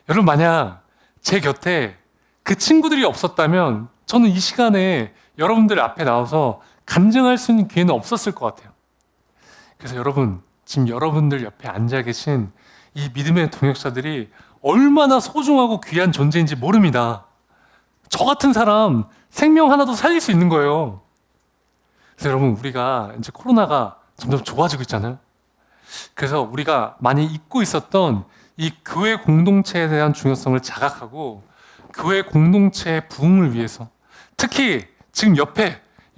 [SPEAKER 1] 여러분, 만약 제 곁에 그 친구들이 없었다면 저는 이 시간에 여러분들 앞에 나와서 간증할 수 있는 기회는 없었을 것 같아요. 그래서 여러분, 지금 여러분들 옆에 앉아 계신 이 믿음의 동역자들이 얼마나 소중하고 귀한 존재인지 모릅니다. 저 같은 사람 생명 하나도 살릴 수 있는 거예요. 그래서 여러분, 우리가 이제 코로나가 점점 좋아지고 있잖아요. 그래서 우리가 많이 잊고 있었던 이 교회 공동체에 대한 중요성을 자각하고 교회 공동체의 부흥을 위해서, 특히 지금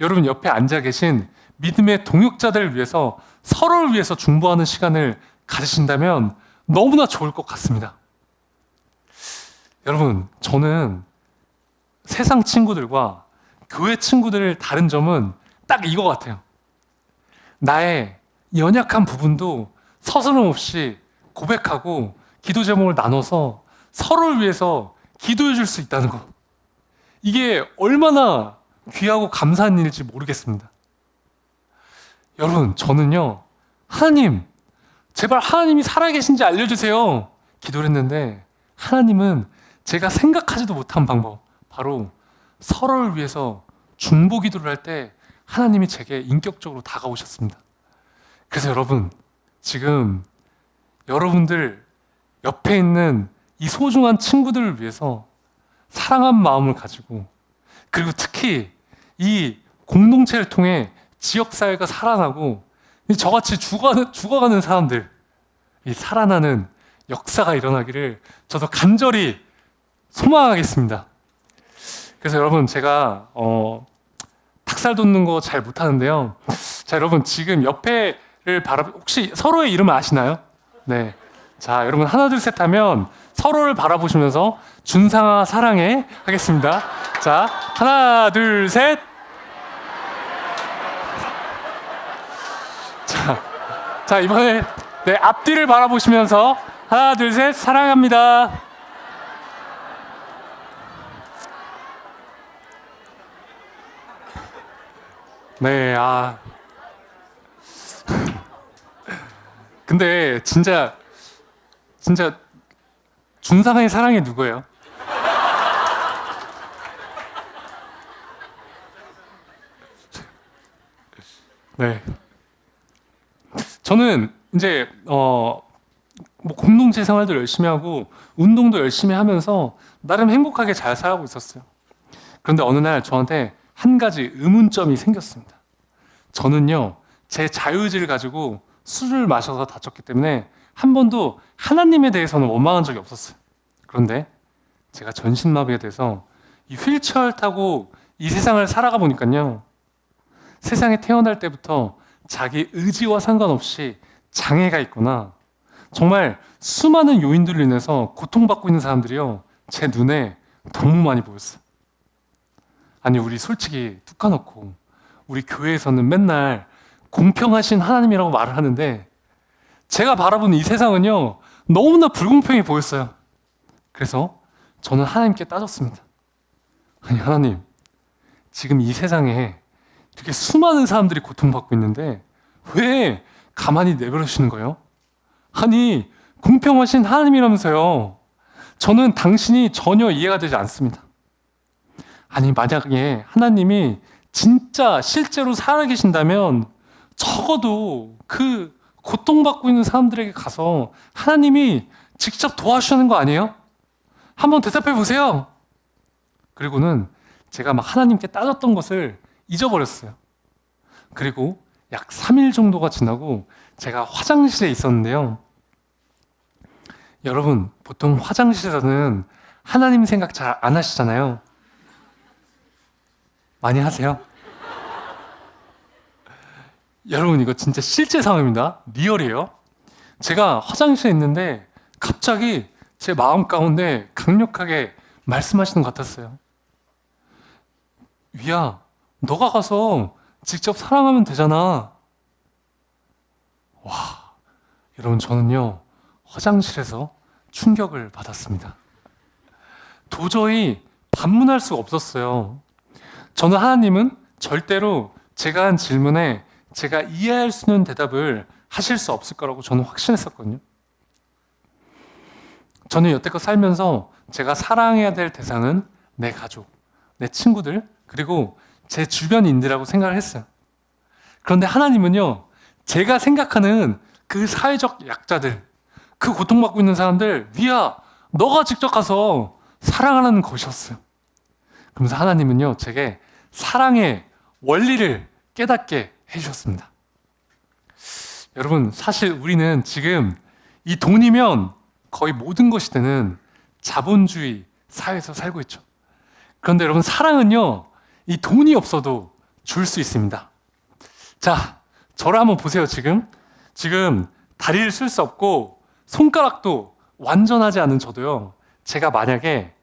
[SPEAKER 1] 여러분 옆에 앉아 계신 믿음의 동역자들을 위해서, 서로를 위해서 중보하는 시간을 가지신다면 너무나 좋을 것 같습니다. 여러분, 저는 세상 친구들과 교회 친구들의 다른 점은 딱 이거 같아요. 나의 연약한 부분도 서스럼 없이 고백하고 기도 제목을 나눠서 서로를 위해서 기도해 줄 수 있다는 것. 이게 얼마나 귀하고 감사한 일인지 모르겠습니다. 여러분, 저는요, 하나님, 제발 하나님이 살아계신지 알려주세요. 기도를 했는데 하나님은 제가 생각하지도 못한 방법, 바로 서로를 위해서 중보 기도를 할 때 하나님이 제게 인격적으로 다가오셨습니다. 그래서 여러분, 지금 여러분들 옆에 있는 이 소중한 친구들을 위해서 사랑한 마음을 가지고, 그리고 특히 이 공동체를 통해 지역사회가 살아나고 저같이 죽어가는 사람들, 이 살아나는 역사가 일어나기를 저도 간절히 소망하겠습니다. 그래서 여러분, 제가 닭살 돋는 거 잘 못하는데요. 자, 여러분, 지금 옆에를 혹시 서로의 이름을 아시나요? 네. 자, 여러분, 하나 둘 셋 하면 서로를 바라보시면서 준상아 사랑해 하겠습니다. 자, 하나 둘 셋. 자, 이번에 네, 앞뒤를 바라보시면서 하나 둘 셋 사랑합니다. 네, 근데 진짜 준상아의 사랑이 누구예요? 네. 저는 이제 뭐 공동체 생활도 열심히 하고 운동도 열심히 하면서 나름 행복하게 잘 살아가고 있었어요. 그런데 어느 날 저한테 한 가지 의문점이 생겼습니다. 저는요, 제 자유의지를 가지고 술을 마셔서 다쳤기 때문에 한 번도 하나님에 대해서는 원망한 적이 없었어요. 그런데 제가 전신마비가 돼서 이 휠체어를 타고 이 세상을 살아가 보니까요, 세상에 태어날 때부터 자기 의지와 상관없이 장애가 있거나 정말 수많은 요인들로 인해서 고통받고 있는 사람들이요, 제 눈에 너무 많이 보였어요. 아니, 우리 솔직히 툭 까놓고 우리 교회에서는 맨날 공평하신 하나님이라고 말을 하는데 제가 바라보는 이 세상은요, 너무나 불공평해 보였어요. 그래서 저는 하나님께 따졌습니다. 아니, 하나님, 지금 이 세상에 이렇게 수많은 사람들이 고통받고 있는데 왜 가만히 내버려두시는 거예요? 아니, 공평하신 하나님이라면서요. 저는 당신이 전혀 이해가 되지 않습니다. 아니, 만약에 하나님이 진짜 실제로 살아계신다면 적어도 그 고통받고 있는 사람들에게 가서 하나님이 직접 도와주시는 거 아니에요? 한번 대답해 보세요. 그리고는 제가 막 하나님께 따졌던 것을 잊어버렸어요. 그리고 약 3일 정도가 지나고 제가 화장실에 있었는데요. 여러분, 보통 화장실에서는 하나님 생각 잘 안 하시잖아요. 많이 하세요? 여러분, 이거 진짜 실제 상황입니다. 리얼이에요. 제가 화장실에 있는데 갑자기 제 마음 가운데 강력하게 말씀하시는 것 같았어요. 위야, 너가 가서 직접 사랑하면 되잖아. 와, 여러분 저는요 화장실에서 충격을 받았습니다. 도저히 반문할 수가 없었어요. 저는 하나님은 절대로 제가 한 질문에 제가 이해할 수 있는 대답을 하실 수 없을 거라고 저는 확신했었거든요. 저는 여태껏 살면서 제가 사랑해야 될 대상은 내 가족, 내 친구들, 그리고 제 주변인들이라고 생각을 했어요. 그런데 하나님은요, 제가 생각하는 그 사회적 약자들, 그 고통받고 있는 사람들, 위야, 너가 직접 가서 사랑하라는 것이었어요. 그러면서 하나님은요, 제게 사랑의 원리를 깨닫게 해주셨습니다. 여러분, 사실 우리는 지금 이 돈이면 거의 모든 것이 되는 자본주의 사회에서 살고 있죠. 그런데 여러분, 사랑은요, 이 돈이 없어도 줄 수 있습니다. 자, 저를 한번 보세요. 지금 다리를 쓸 수 없고 손가락도 완전하지 않은 저도요, 제가 만약에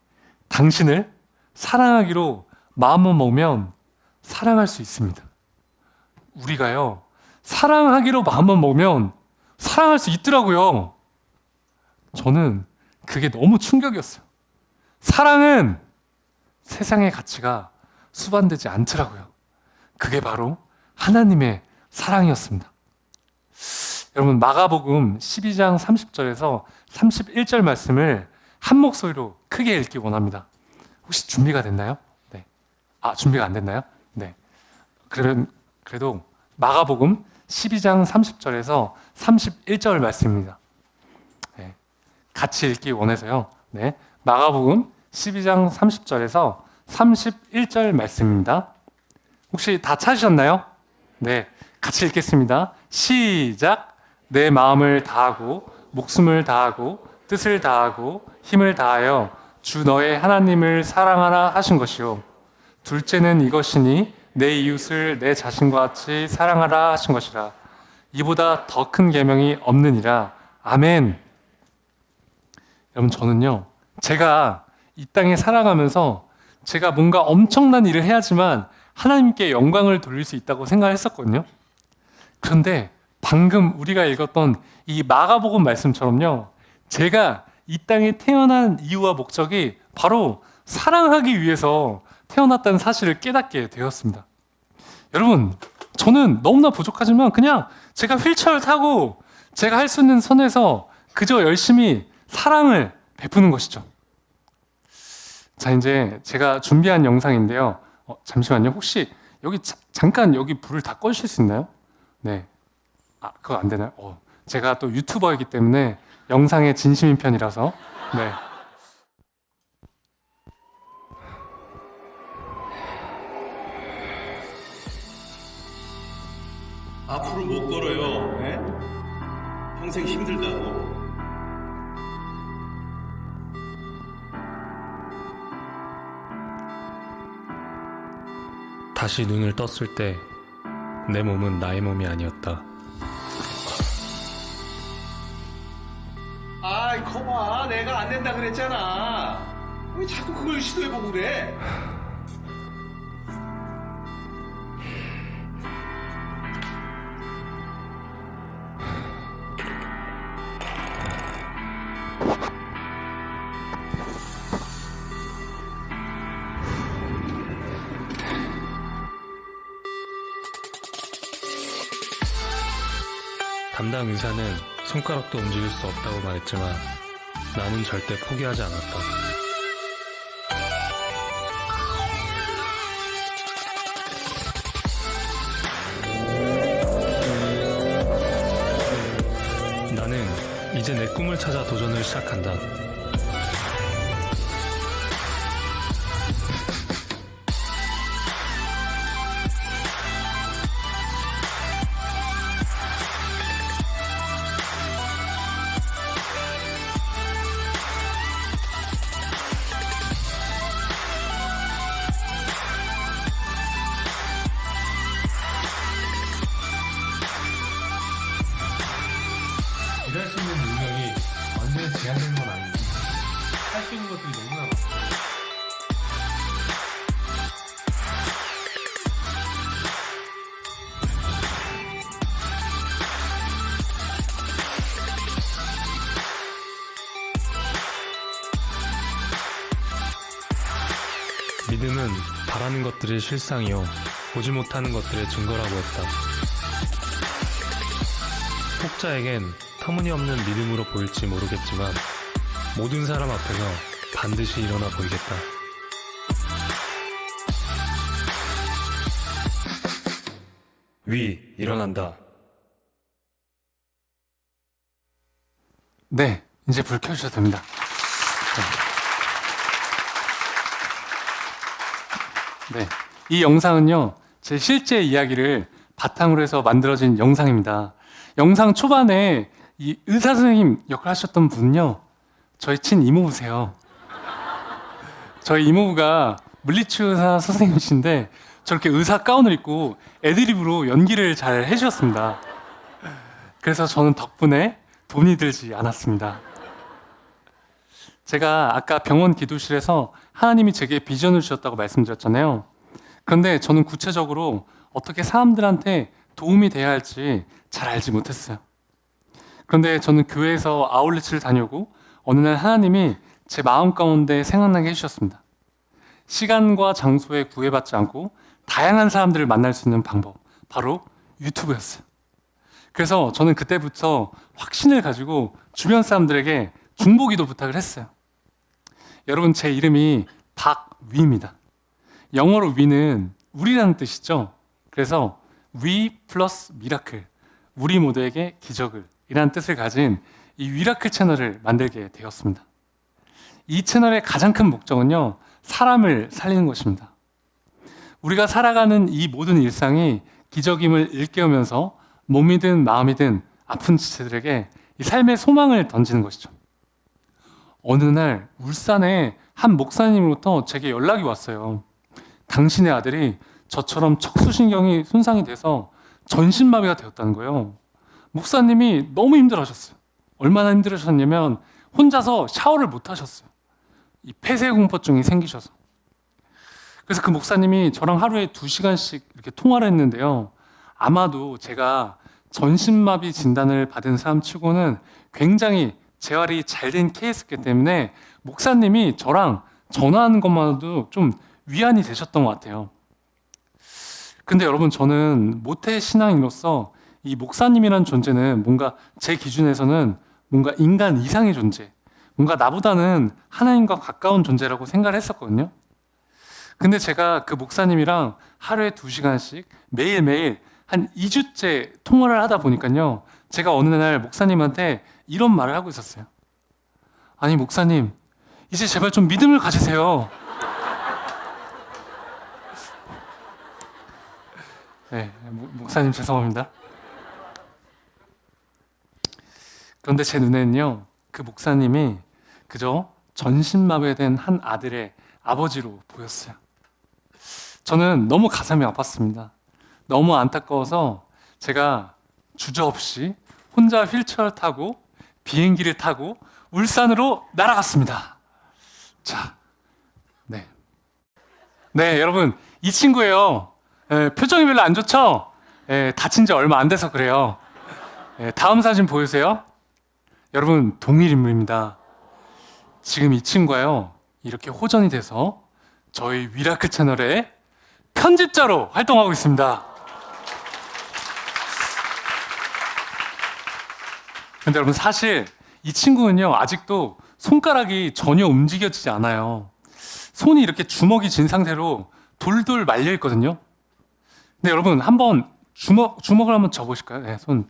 [SPEAKER 1] 당신을 사랑하기로 마음만 먹으면 사랑할 수 있습니다. 우리가요, 사랑하기로 마음만 먹으면 사랑할 수 있더라고요. 저는 그게 너무 충격이었어요. 사랑은 세상의 가치가 수반되지 않더라고요. 그게 바로 하나님의 사랑이었습니다. 여러분, 마가복음 12장 30절에서 31절 말씀을 한 목소리로 크게 읽기 원합니다. 혹시 준비가 됐나요? 네. 준비가 안 됐나요? 네. 그래도 마가복음 12장 30절에서 31절 말씀입니다. 네. 같이 읽기 원해서요. 네. 마가복음 12장 30절에서 31절 말씀입니다. 혹시 다 찾으셨나요? 네. 같이 읽겠습니다. 시작. 내 마음을 다하고 목숨을 다하고 뜻을 다하고 힘을 다하여 주 너의 하나님을 사랑하라 하신 것이요. 둘째는 이것이니 내 이웃을 내 자신과 같이 사랑하라 하신 것이라. 이보다 더 큰 계명이 없느니라. 아멘. 여러분, 저는요, 제가 이 땅에 살아가면서 제가 뭔가 엄청난 일을 해야지만 하나님께 영광을 돌릴 수 있다고 생각했었거든요. 그런데 방금 우리가 읽었던 이 마가복음 말씀처럼요, 제가 이 땅에 태어난 이유와 목적이 바로 사랑하기 위해서 태어났다는 사실을 깨닫게 되었습니다. 여러분, 저는 너무나 부족하지만 그냥 제가 휠체어를 타고 제가 할 수 있는 선에서 그저 열심히 사랑을 베푸는 것이죠. 자, 이제 제가 준비한 영상인데요. 잠시만요. 혹시 여기 잠깐 여기 불을 다 꺼주실 수 있나요? 네. 그거 안 되나요? 제가 또 유튜버이기 때문에 영상에 진심인 편이라서. 네.
[SPEAKER 2] 앞으로 못 걸어요. 네? 평생 힘들다고.
[SPEAKER 3] 다시 눈을 떴을 때 내 몸은 나의 몸이 아니었다.
[SPEAKER 2] 아이, 거봐. 내가 안 된다 그랬잖아. 왜 자꾸 그걸 시도해보고 그래?
[SPEAKER 3] 담당 의사는 손가락도 움직일 수 없다고 말했지만 나는 절대 포기하지 않았다. 나는 이제 내 꿈을 찾아 도전을 시작한다. 일할 수 있는 능력이 완전히 제한된 건 아닌데 할 수 있는 것들이 너무나 많아. 믿음은 바라는 것들의 실상이요 보지 못하는 것들의 증거라고 했다. 혹자에겐 터무니없는 믿음으로 보일지 모르겠지만 모든 사람 앞에서 반드시 일어나 보이겠다. 위 일어난다.
[SPEAKER 1] 네, 이제 불 켜주셔도 됩니다. 네, 이 영상은요, 제 실제 이야기를 바탕으로 해서 만들어진 영상입니다. 영상 초반에 이 의사 선생님 역할 하셨던 분은요, 저희 친이모부세요. 저희 이모부가 물리치료사 선생님이신데 저렇게 의사 가운을 입고 애드립으로 연기를 잘 해주셨습니다. 그래서 저는 덕분에 돈이 들지 않았습니다. 제가 아까 병원 기도실에서 하나님이 제게 비전을 주셨다고 말씀드렸잖아요. 그런데 저는 구체적으로 어떻게 사람들한테 도움이 돼야 할지 잘 알지 못했어요. 그런데 저는 교회에서 아울렛을 다녀오고 어느 날 하나님이 제 마음 가운데 생각나게 해주셨습니다. 시간과 장소에 구애받지 않고 다양한 사람들을 만날 수 있는 방법, 바로 유튜브였어요. 그래서 저는 그때부터 확신을 가지고 주변 사람들에게 중보기도 부탁을 했어요. 여러분, 제 이름이 박위입니다. 영어로 위는 우리라는 뜻이죠. 그래서 위 플러스 미라클, 우리 모두에게 기적을 이라는 뜻을 가진 이 미라클 채널을 만들게 되었습니다. 이 채널의 가장 큰 목적은요, 사람을 살리는 것입니다. 우리가 살아가는 이 모든 일상이 기적임을 일깨우면서 몸이든 마음이든 아픈 지체들에게 이 삶의 소망을 던지는 것이죠. 어느 날 울산에 한 목사님으로부터 제게 연락이 왔어요. 당신의 아들이 저처럼 척수신경이 손상이 돼서 전신마비가 되었다는 거예요. 목사님이 너무 힘들어하셨어요. 얼마나 힘들으셨냐면 혼자서 샤워를 못 하셨어요. 이 폐쇄공포증이 생기셔서. 그래서 그 목사님이 저랑 하루에 2시간씩 이렇게 통화를 했는데요. 아마도 제가 전신마비 진단을 받은 사람 치고는 굉장히 재활이 잘 된 케이스이기 때문에 목사님이 저랑 전화하는 것만으로도 좀 위안이 되셨던 것 같아요. 근데 여러분, 저는 모태 신앙인으로서 이 목사님이란 존재는 뭔가 제 기준에서는 뭔가 인간 이상의 존재, 뭔가 나보다는 하나님과 가까운 존재라고 생각을 했었거든요. 근데 제가 그 목사님이랑 하루에 2시간씩 매일매일 한 2주째 통화를 하다 보니까요, 제가 어느 날 목사님한테 이런 말을 하고 있었어요. 아니, 목사님, 이제 제발 좀 믿음을 가지세요. 네, 목사님 죄송합니다. 그런데 제 눈에는요, 그 목사님이 그저 전신마비된 한 아들의 아버지로 보였어요. 저는 너무 가슴이 아팠습니다. 너무 안타까워서 제가 주저없이 혼자 휠체어를 타고 비행기를 타고 울산으로 날아갔습니다. 자, 네, 여러분, 이 친구예요. 표정이 별로 안 좋죠? 다친 지 얼마 안 돼서 그래요. 다음 사진 보여주세요. 여러분, 동일 인물입니다. 지금 이 친구가요, 이렇게 호전이 돼서 저희 미라클 채널의 편집자로 활동하고 있습니다. 근데 여러분, 사실 이 친구는요, 아직도 손가락이 전혀 움직여지지 않아요. 손이 이렇게 주먹이 진 상태로 돌돌 말려 있거든요. 근데 여러분, 한번 주먹을 한번 져보실까요? 네, 손.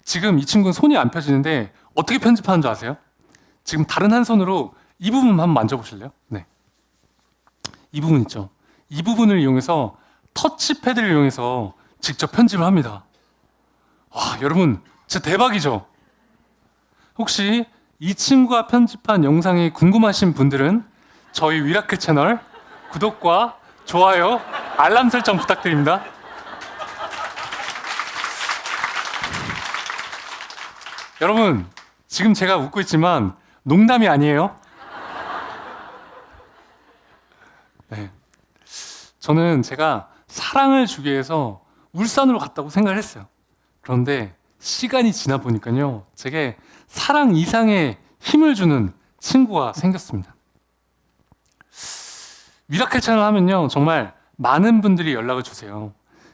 [SPEAKER 1] 지금 이 친구는 손이 안 펴지는데 어떻게 편집하는 줄 아세요? 지금 다른 한 손으로 이 부분 한번 만져보실래요? 네. 이 부분 있죠? 이 부분을 이용해서 터치패드를 이용해서 직접 편집을 합니다. 와, 여러분, 진짜 대박이죠? 혹시 이 친구가 편집한 영상이 궁금하신 분들은 저희 미라클 채널 구독과 좋아요, 알람 설정 부탁드립니다. 여러분, 지금 제가 웃고 있지만 농담이 아니에요. 네. 저는 제가 사랑을 주기 위해서 울산으로 갔다고 생각을 했어요. 그런데 시간이 지나 보니까요, 제게 사랑 이상의 힘을 주는 친구가 생겼습니다. 미라클 채널 하면요, 정말 많은 분들이 연락을 주세요.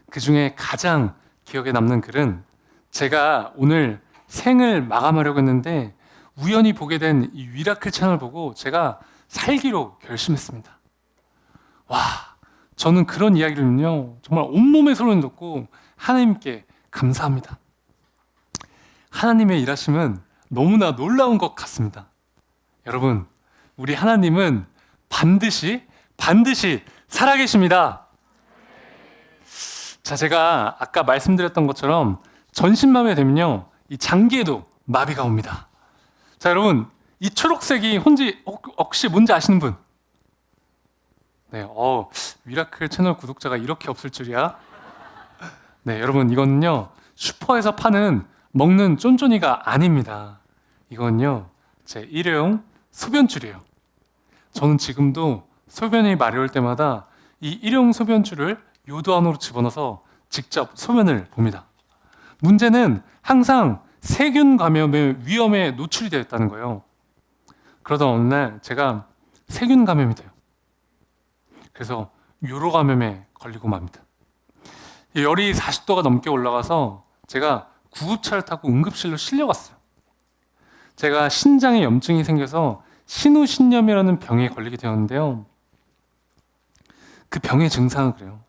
[SPEAKER 1] 그 중에 가장 기억에 남는 글은 제가 오늘 생을 마감하려고 했는데 우연히 보게 된 이 미라클 채널 보고 제가 살기로 결심했습니다. 와, 저는 그런 이야기를요, 정말 온몸에 소리를 돋고 하나님께 감사합니다. 하나님의 일하심은 너무나 놀라운 것 같습니다. 여러분, 우리 하나님은 반드시 살아계십니다. 자, 제가 아까 말씀드렸던 것처럼 전신마비가 되면요, 이 장기에도 마비가 옵니다. 자, 여러분, 이 초록색이 혹시 뭔지 아시는 분? 네, 미라클 채널 구독자가 이렇게 없을 줄이야. 네, 여러분, 이거는요, 슈퍼에서 파는 먹는 쫀쫀이가 아닙니다. 이건요, 제 일회용 소변줄이에요. 저는 지금도 소변이 마려울 때마다 이 일회용 소변줄을 요도 안으로 집어넣어서 직접 소변을 봅니다. 문제는 항상 세균 감염의 위험에 노출이 되어 있다는 거예요. 그러다 어느 날 제가 세균 감염이 돼요. 그래서 요로 감염에 걸리고 맙니다. 열이 40도가 넘게 올라가서 제가 구급차를 타고 응급실로 실려갔어요. 제가 신장에 염증이 생겨서 신우신염이라는 병에 걸리게 되었는데요. 그 병의 증상은 그래요.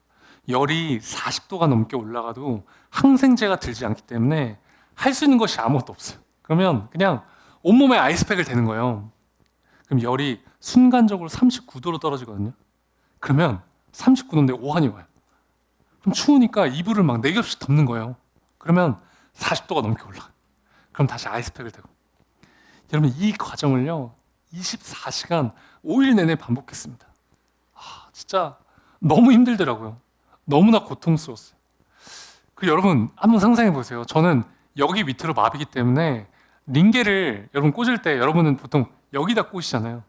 [SPEAKER 1] 열이 40도가 넘게 올라가도 항생제가 들지 않기 때문에 할 수 있는 것이 아무것도 없어요. 그러면 그냥 온몸에 아이스팩을 대는 거예요. 그럼 열이 순간적으로 39도로 떨어지거든요. 그러면 39도인데 오한이 와요. 그럼 추우니까 이불을 막 4겹씩 덮는 거예요. 그러면 40도가 넘게 올라가요. 그럼 다시 아이스팩을 대고. 여러분, 이 과정을요, 24시간 5일 내내 반복했습니다. 진짜 너무 힘들더라고요. 너무나 고통스러웠어요. 여러분, 한번 상상해 보세요. 저는 여기 밑으로 마비기 때문에 링게를 여러분 꽂을 때 여러분은 보통 여기다 꽂으시잖아요.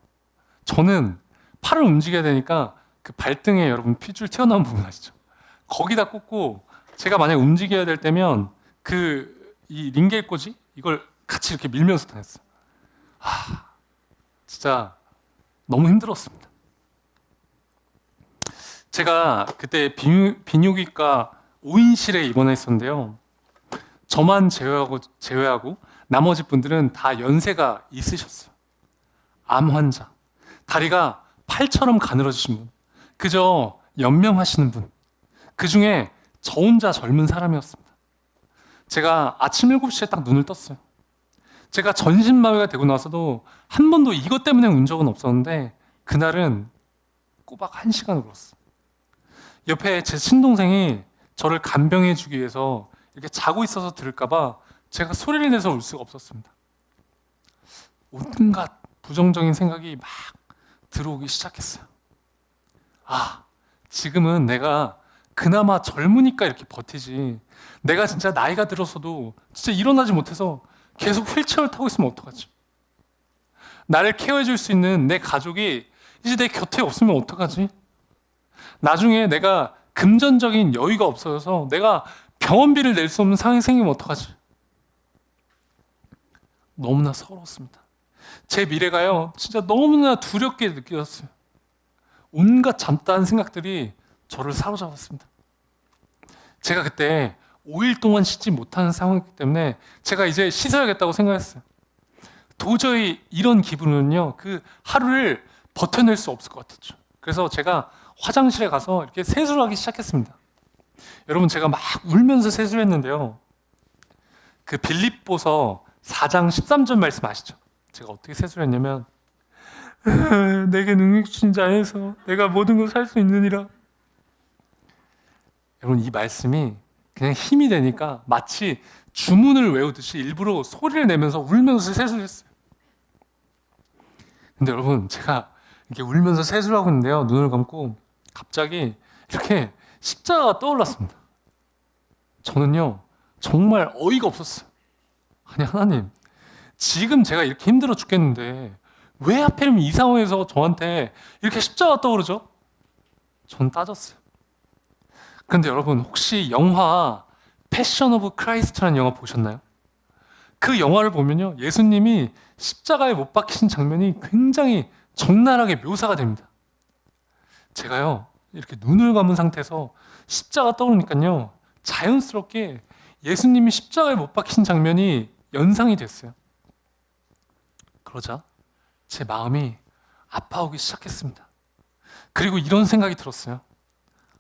[SPEAKER 1] 저는 팔을 움직여야 되니까 그 발등에 여러분 핏줄 튀어나온 부분 아시죠? 거기다 꽂고 제가 만약 움직여야 될 때면 이 링겔 꽂이 이걸 같이 이렇게 밀면서 다녔어요. 진짜 너무 힘들었습니다. 제가 그때 비뇨기과 5인실에 입원했었는데요. 저만 제외하고 나머지 분들은 다 연세가 있으셨어요. 암 환자, 다리가 팔처럼 가늘어지신 분, 그저 연명하시는 분, 그 중에 저 혼자 젊은 사람이었습니다. 제가 아침 7시에 딱 눈을 떴어요. 제가 전신마비가 되고 나서도 한 번도 이것 때문에 운 적은 없었는데 그날은 꼬박 1시간 울었어요. 옆에 제 친동생이 저를 간병해 주기 위해서 이렇게 자고 있어서 들을까봐 제가 소리를 내서 울 수가 없었습니다. 온갖 부정적인 생각이 막 들어오기 시작했어요. 지금은 내가 그나마 젊으니까 이렇게 버티지, 내가 진짜 나이가 들어서도 진짜 일어나지 못해서 계속 휠체어를 타고 있으면 어떡하지? 나를 케어해 줄 수 있는 내 가족이 이제 내 곁에 없으면 어떡하지? 나중에 내가 금전적인 여유가 없어져서 내가 병원비를 낼 수 없는 상황이 생기면 어떡하지? 너무나 서러웠습니다. 제 미래가요, 진짜 너무나 두렵게 느껴졌어요. 온갖 잡다한 생각들이 저를 사로잡았습니다. 제가 그때 5일 동안 쉬지 못하는 상황이기 때문에 제가 이제 씻어야겠다고 생각했어요. 도저히 이런 기분은요, 그 하루를 버텨낼 수 없을 것 같았죠. 그래서 제가 화장실에 가서 이렇게 세수를 하기 시작했습니다. 여러분, 제가 막 울면서 세수를 했는데요. 그 빌립보서 4장 13절 말씀 아시죠? 제가 어떻게 세수를 했냐면, 내게 능력 주신 자에서 내가 모든 걸 살 수 있느니라. 여러분, 이 말씀이 그냥 힘이 되니까 마치 주문을 외우듯이 일부러 소리를 내면서 울면서 세수를 했어요. 근데 여러분, 제가 이렇게 울면서 세수를 하고 있는데요, 눈을 감고 갑자기 이렇게 십자가가 떠올랐습니다. 저는요, 정말 어이가 없었어요. 아니, 하나님, 지금 제가 이렇게 힘들어 죽겠는데 왜 하필이면 이 상황에서 저한테 이렇게 십자가 떠오르죠? 전 따졌어요. 그런데 여러분, 혹시 영화 패션 오브 크라이스트라는 영화 보셨나요? 그 영화를 보면요, 예수님이 십자가에 못 박히신 장면이 굉장히 적나라하게 묘사가 됩니다. 제가요, 이렇게 눈을 감은 상태에서 십자가 떠오르니까요, 자연스럽게 예수님이 십자가에 못 박히신 장면이 연상이 됐어요. 그러자 제 마음이 아파오기 시작했습니다. 그리고 이런 생각이 들었어요.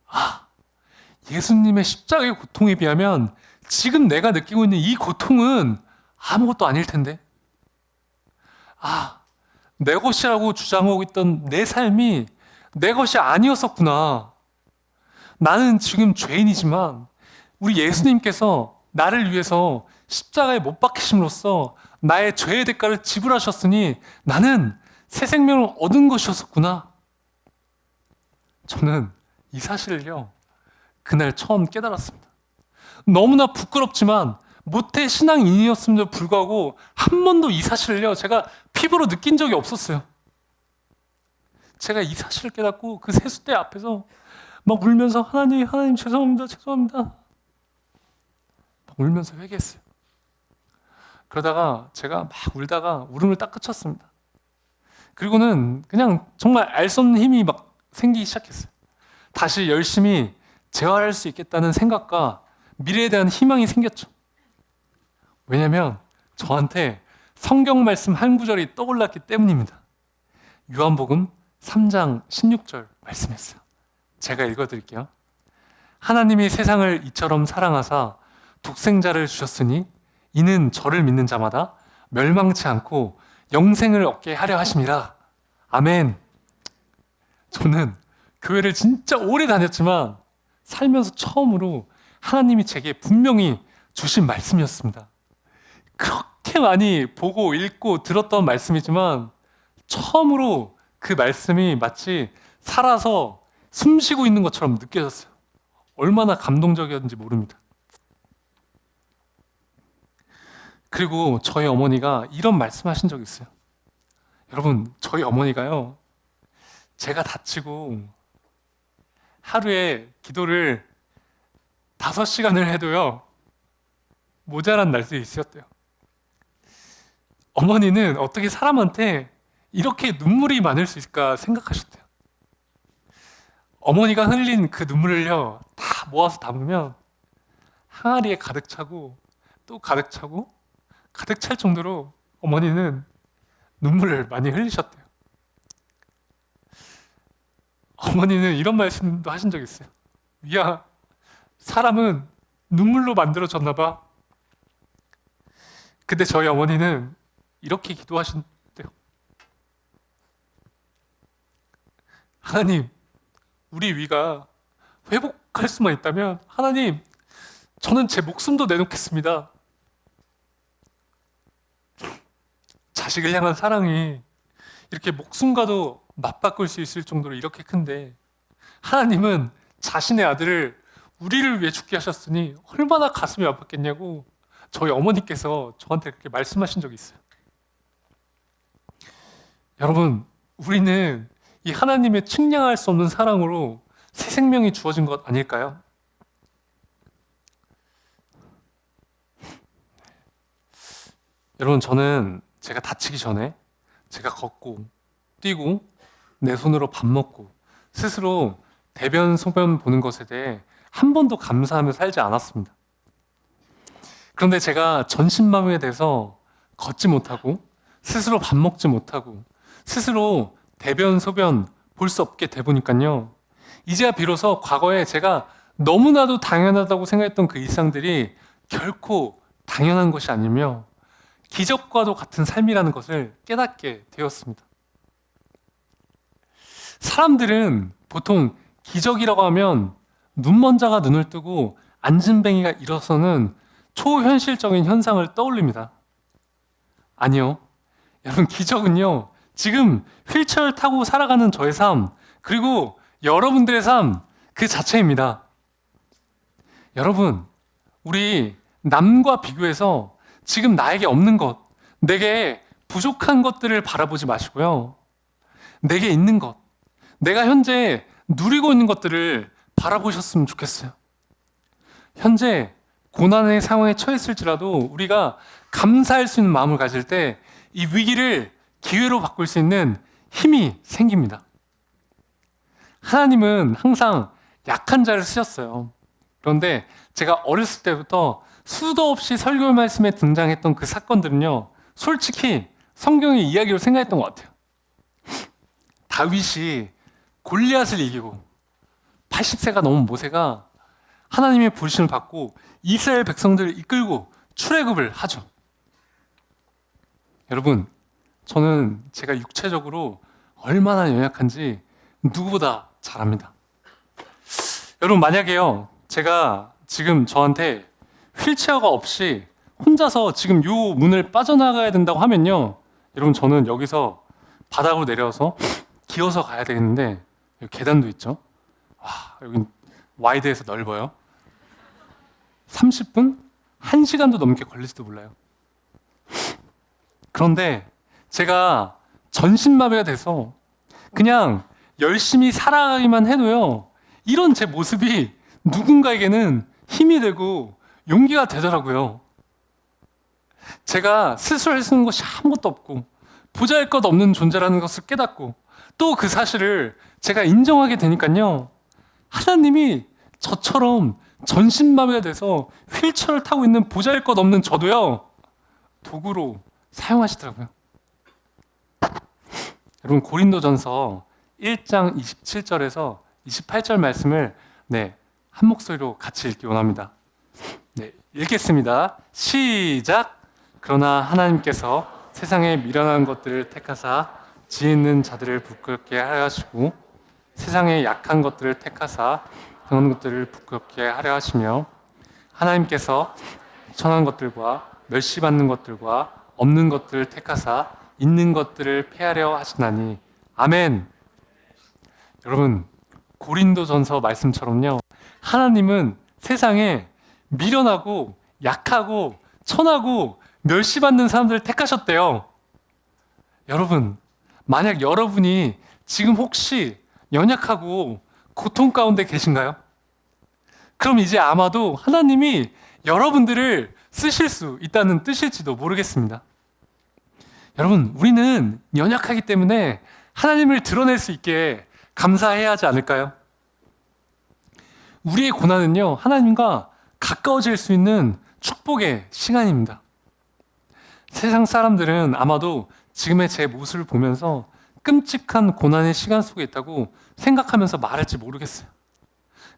[SPEAKER 1] 아, 예수님의 십자가의 고통에 비하면 지금 내가 느끼고 있는 이 고통은 아무것도 아닐 텐데. 아, 내 것이라고 주장하고 있던 내 삶이 내 것이 아니었었구나. 나는 지금 죄인이지만 우리 예수님께서 나를 위해서 십자가에 못 박히심으로써 나의 죄의 대가를 지불하셨으니 나는 새 생명을 얻은 것이었었구나. 저는 이 사실을요, 그날 처음 깨달았습니다. 너무나 부끄럽지만 모태 신앙인이었음에도 불구하고 한 번도 이 사실을요, 제가 피부로 느낀 적이 없었어요. 제가 이 사실을 깨닫고 그 세숫대 앞에서 막 울면서 하나님 죄송합니다. 막 울면서 회개했어요. 그러다가 제가 막 울다가 울음을 딱 그쳤습니다. 그리고는 그냥 정말 알 수 없는 힘이 막 생기기 시작했어요. 다시 열심히 재활할 수 있겠다는 생각과 미래에 대한 희망이 생겼죠. 왜냐하면 저한테 성경 말씀 한 구절이 떠올랐기 때문입니다. 요한복음 3장 16절 말씀이었어요. 제가 읽어드릴게요. 하나님이 세상을 이처럼 사랑하사 독생자를 주셨으니 이는 저를 믿는 자마다 멸망치 않고 영생을 얻게 하려 하심이라. 아멘. 저는 교회를 진짜 오래 다녔지만 살면서 처음으로 하나님이 제게 분명히 주신 말씀이었습니다. 그렇게 많이 보고 읽고 들었던 말씀이지만 처음으로 그 말씀이 마치 살아서 숨쉬고 있는 것처럼 느껴졌어요. 얼마나 감동적이었는지 모릅니다. 그리고 저희 어머니가 이런 말씀하신 적이 있어요. 여러분, 저희 어머니가요, 제가 다치고 하루에 기도를 5시간을 해도요, 모자란 날도 있었대요. 어머니는 어떻게 사람한테 이렇게 눈물이 많을 수 있을까 생각하셨대요. 어머니가 흘린 그 눈물을요, 다 모아서 담으면 항아리에 가득 차고 또 가득 차고 가득 찰 정도로 어머니는 눈물을 많이 흘리셨대요. 어머니는 이런 말씀도 하신 적이 있어요. 위야, 사람은 눈물로 만들어졌나 봐. 근데 저희 어머니는 이렇게 기도하신대요. 하나님, 우리 위가 회복할 수만 있다면 하나님, 저는 제 목숨도 내놓겠습니다. 자식을 향한 사랑이 이렇게 목숨과도 맞바꿀 수 있을 정도로 이렇게 큰데 하나님은 자신의 아들을 우리를 위해 죽게 하셨으니 얼마나 가슴이 아팠겠냐고 저희 어머니께서 저한테 그렇게 말씀하신 적이 있어요. 여러분, 우리는 이 하나님의 측량할 수 없는 사랑으로 새 생명이 주어진 것 아닐까요? 여러분, 저는 제가 다치기 전에 제가 걷고 뛰고 내 손으로 밥 먹고 스스로 대변 소변 보는 것에 대해 한 번도 감사하며 살지 않았습니다. 그런데 제가 전신마비에 대해서 걷지 못하고 스스로 밥 먹지 못하고 스스로 대변 소변 볼 수 없게 돼 보니까요, 이제야 비로소 과거에 제가 너무나도 당연하다고 생각했던 그 일상들이 결코 당연한 것이 아니며 기적과도 같은 삶이라는 것을 깨닫게 되었습니다. 사람들은 보통 기적이라고 하면 눈먼 자가 눈을 뜨고 앉은뱅이가 일어서는 초현실적인 현상을 떠올립니다. 아니요. 여러분, 기적은요, 지금 휠체어를 타고 살아가는 저의 삶, 그리고 여러분들의 삶 그 자체입니다. 여러분, 우리 남과 비교해서 지금 나에게 없는 것, 내게 부족한 것들을 바라보지 마시고요. 내게 있는 것, 내가 현재 누리고 있는 것들을 바라보셨으면 좋겠어요. 현재 고난의 상황에 처했을지라도 우리가 감사할 수 있는 마음을 가질 때 이 위기를 기회로 바꿀 수 있는 힘이 생깁니다. 하나님은 항상 약한 자를 쓰셨어요. 그런데 제가 어렸을 때부터 수도 없이 설교 말씀에 등장했던 그 사건들은요, 솔직히 성경의 이야기로 생각했던 것 같아요. 다윗이 골리앗을 이기고 80세가 넘은 모세가 하나님의 부르심을 받고 이스라엘 백성들을 이끌고 출애굽을 하죠. 여러분, 저는 제가 육체적으로 얼마나 연약한지 누구보다 잘 압니다. 여러분, 만약에요, 제가 지금 저한테 휠체어가 없이 혼자서 지금 요 문을 빠져나가야 된다고 하면요, 여러분, 저는 여기서 바닥으로 내려서 기어서 가야 되겠는데, 여기 계단도 있죠. 와, 여기 와이드해서 넓어요. 30분? 1시간도 넘게 걸릴지도 몰라요. 그런데 제가 전신마비가 돼서 그냥 열심히 살아가기만 해도요, 이런 제 모습이 누군가에게는 힘이 되고 용기가 되더라고요. 제가 스스로 할 수 있는 것이 아무것도 없고 보잘것없는 존재라는 것을 깨닫고 또 그 사실을 제가 인정하게 되니까요, 하나님이 저처럼 전신마비가 돼서 휠체어를 타고 있는 보잘것없는 저도요, 도구로 사용하시더라고요. 여러분, 고린도전서 1장 27절에서 28절 말씀을 한 목소리로 같이 읽기 원합니다. 읽겠습니다. 시작. 그러나 하나님께서 세상에 미련한 것들을 택하사 지혜 있는 자들을 부끄럽게 하려 하시고 세상에 약한 것들을 택하사 그런 것들을 부끄럽게 하려 하시며 하나님께서 천한 것들과 멸시받는 것들과 없는 것들을 택하사 있는 것들을 폐하려 하시나니 아멘. 여러분, 고린도전서 말씀처럼요, 하나님은 세상에 미련하고 약하고 천하고 멸시받는 사람들을 택하셨대요. 여러분, 만약 여러분이 지금 혹시 연약하고 고통 가운데 계신가요? 그럼 이제 아마도 하나님이 여러분들을 쓰실 수 있다는 뜻일지도 모르겠습니다. 여러분, 우리는 연약하기 때문에 하나님을 드러낼 수 있게 감사해야 하지 않을까요? 우리의 고난은요, 하나님과 가까워질 수 있는 축복의 시간입니다. 세상 사람들은 아마도 지금의 제 모습을 보면서 끔찍한 고난의 시간 속에 있다고 생각하면서 말할지 모르겠어요.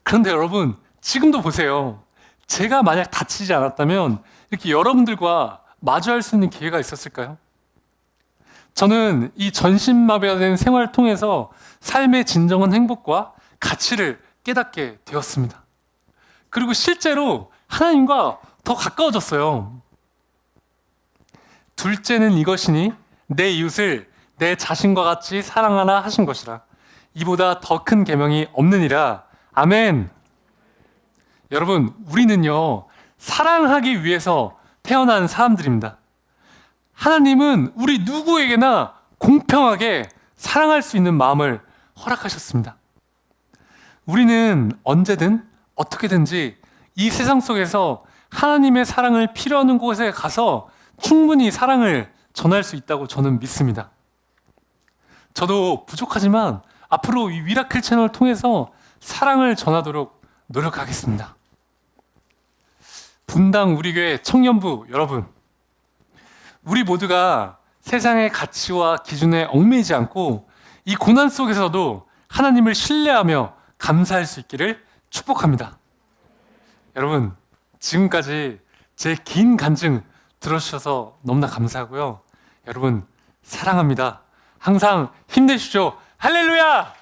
[SPEAKER 1] 그런데 여러분, 지금도 보세요. 제가 만약 다치지 않았다면 이렇게 여러분들과 마주할 수 있는 기회가 있었을까요? 저는 이 전신마비가 된 생활을 통해서 삶의 진정한 행복과 가치를 깨닫게 되었습니다. 그리고 실제로 하나님과 더 가까워졌어요. 둘째는 이것이니 내 이웃을 내 자신과 같이 사랑하라 하신 것이라. 이보다 더 큰 계명이 없느니라. 아멘. 여러분, 우리는요, 사랑하기 위해서 태어난 사람들입니다. 하나님은 우리 누구에게나 공평하게 사랑할 수 있는 마음을 허락하셨습니다. 우리는 언제든 어떻게든지 이 세상 속에서 하나님의 사랑을 필요하는 곳에 가서 충분히 사랑을 전할 수 있다고 저는 믿습니다. 저도 부족하지만 앞으로 이 위라클 채널을 통해서 사랑을 전하도록 노력하겠습니다. 분당 우리 교회 청년부 여러분, 우리 모두가 세상의 가치와 기준에 얽매이지 않고 이 고난 속에서도 하나님을 신뢰하며 감사할 수 있기를 축복합니다. 여러분, 지금까지 제 긴 간증 들어주셔서 너무나 감사하고요. 여러분, 사랑합니다. 항상 힘내십시오. 할렐루야!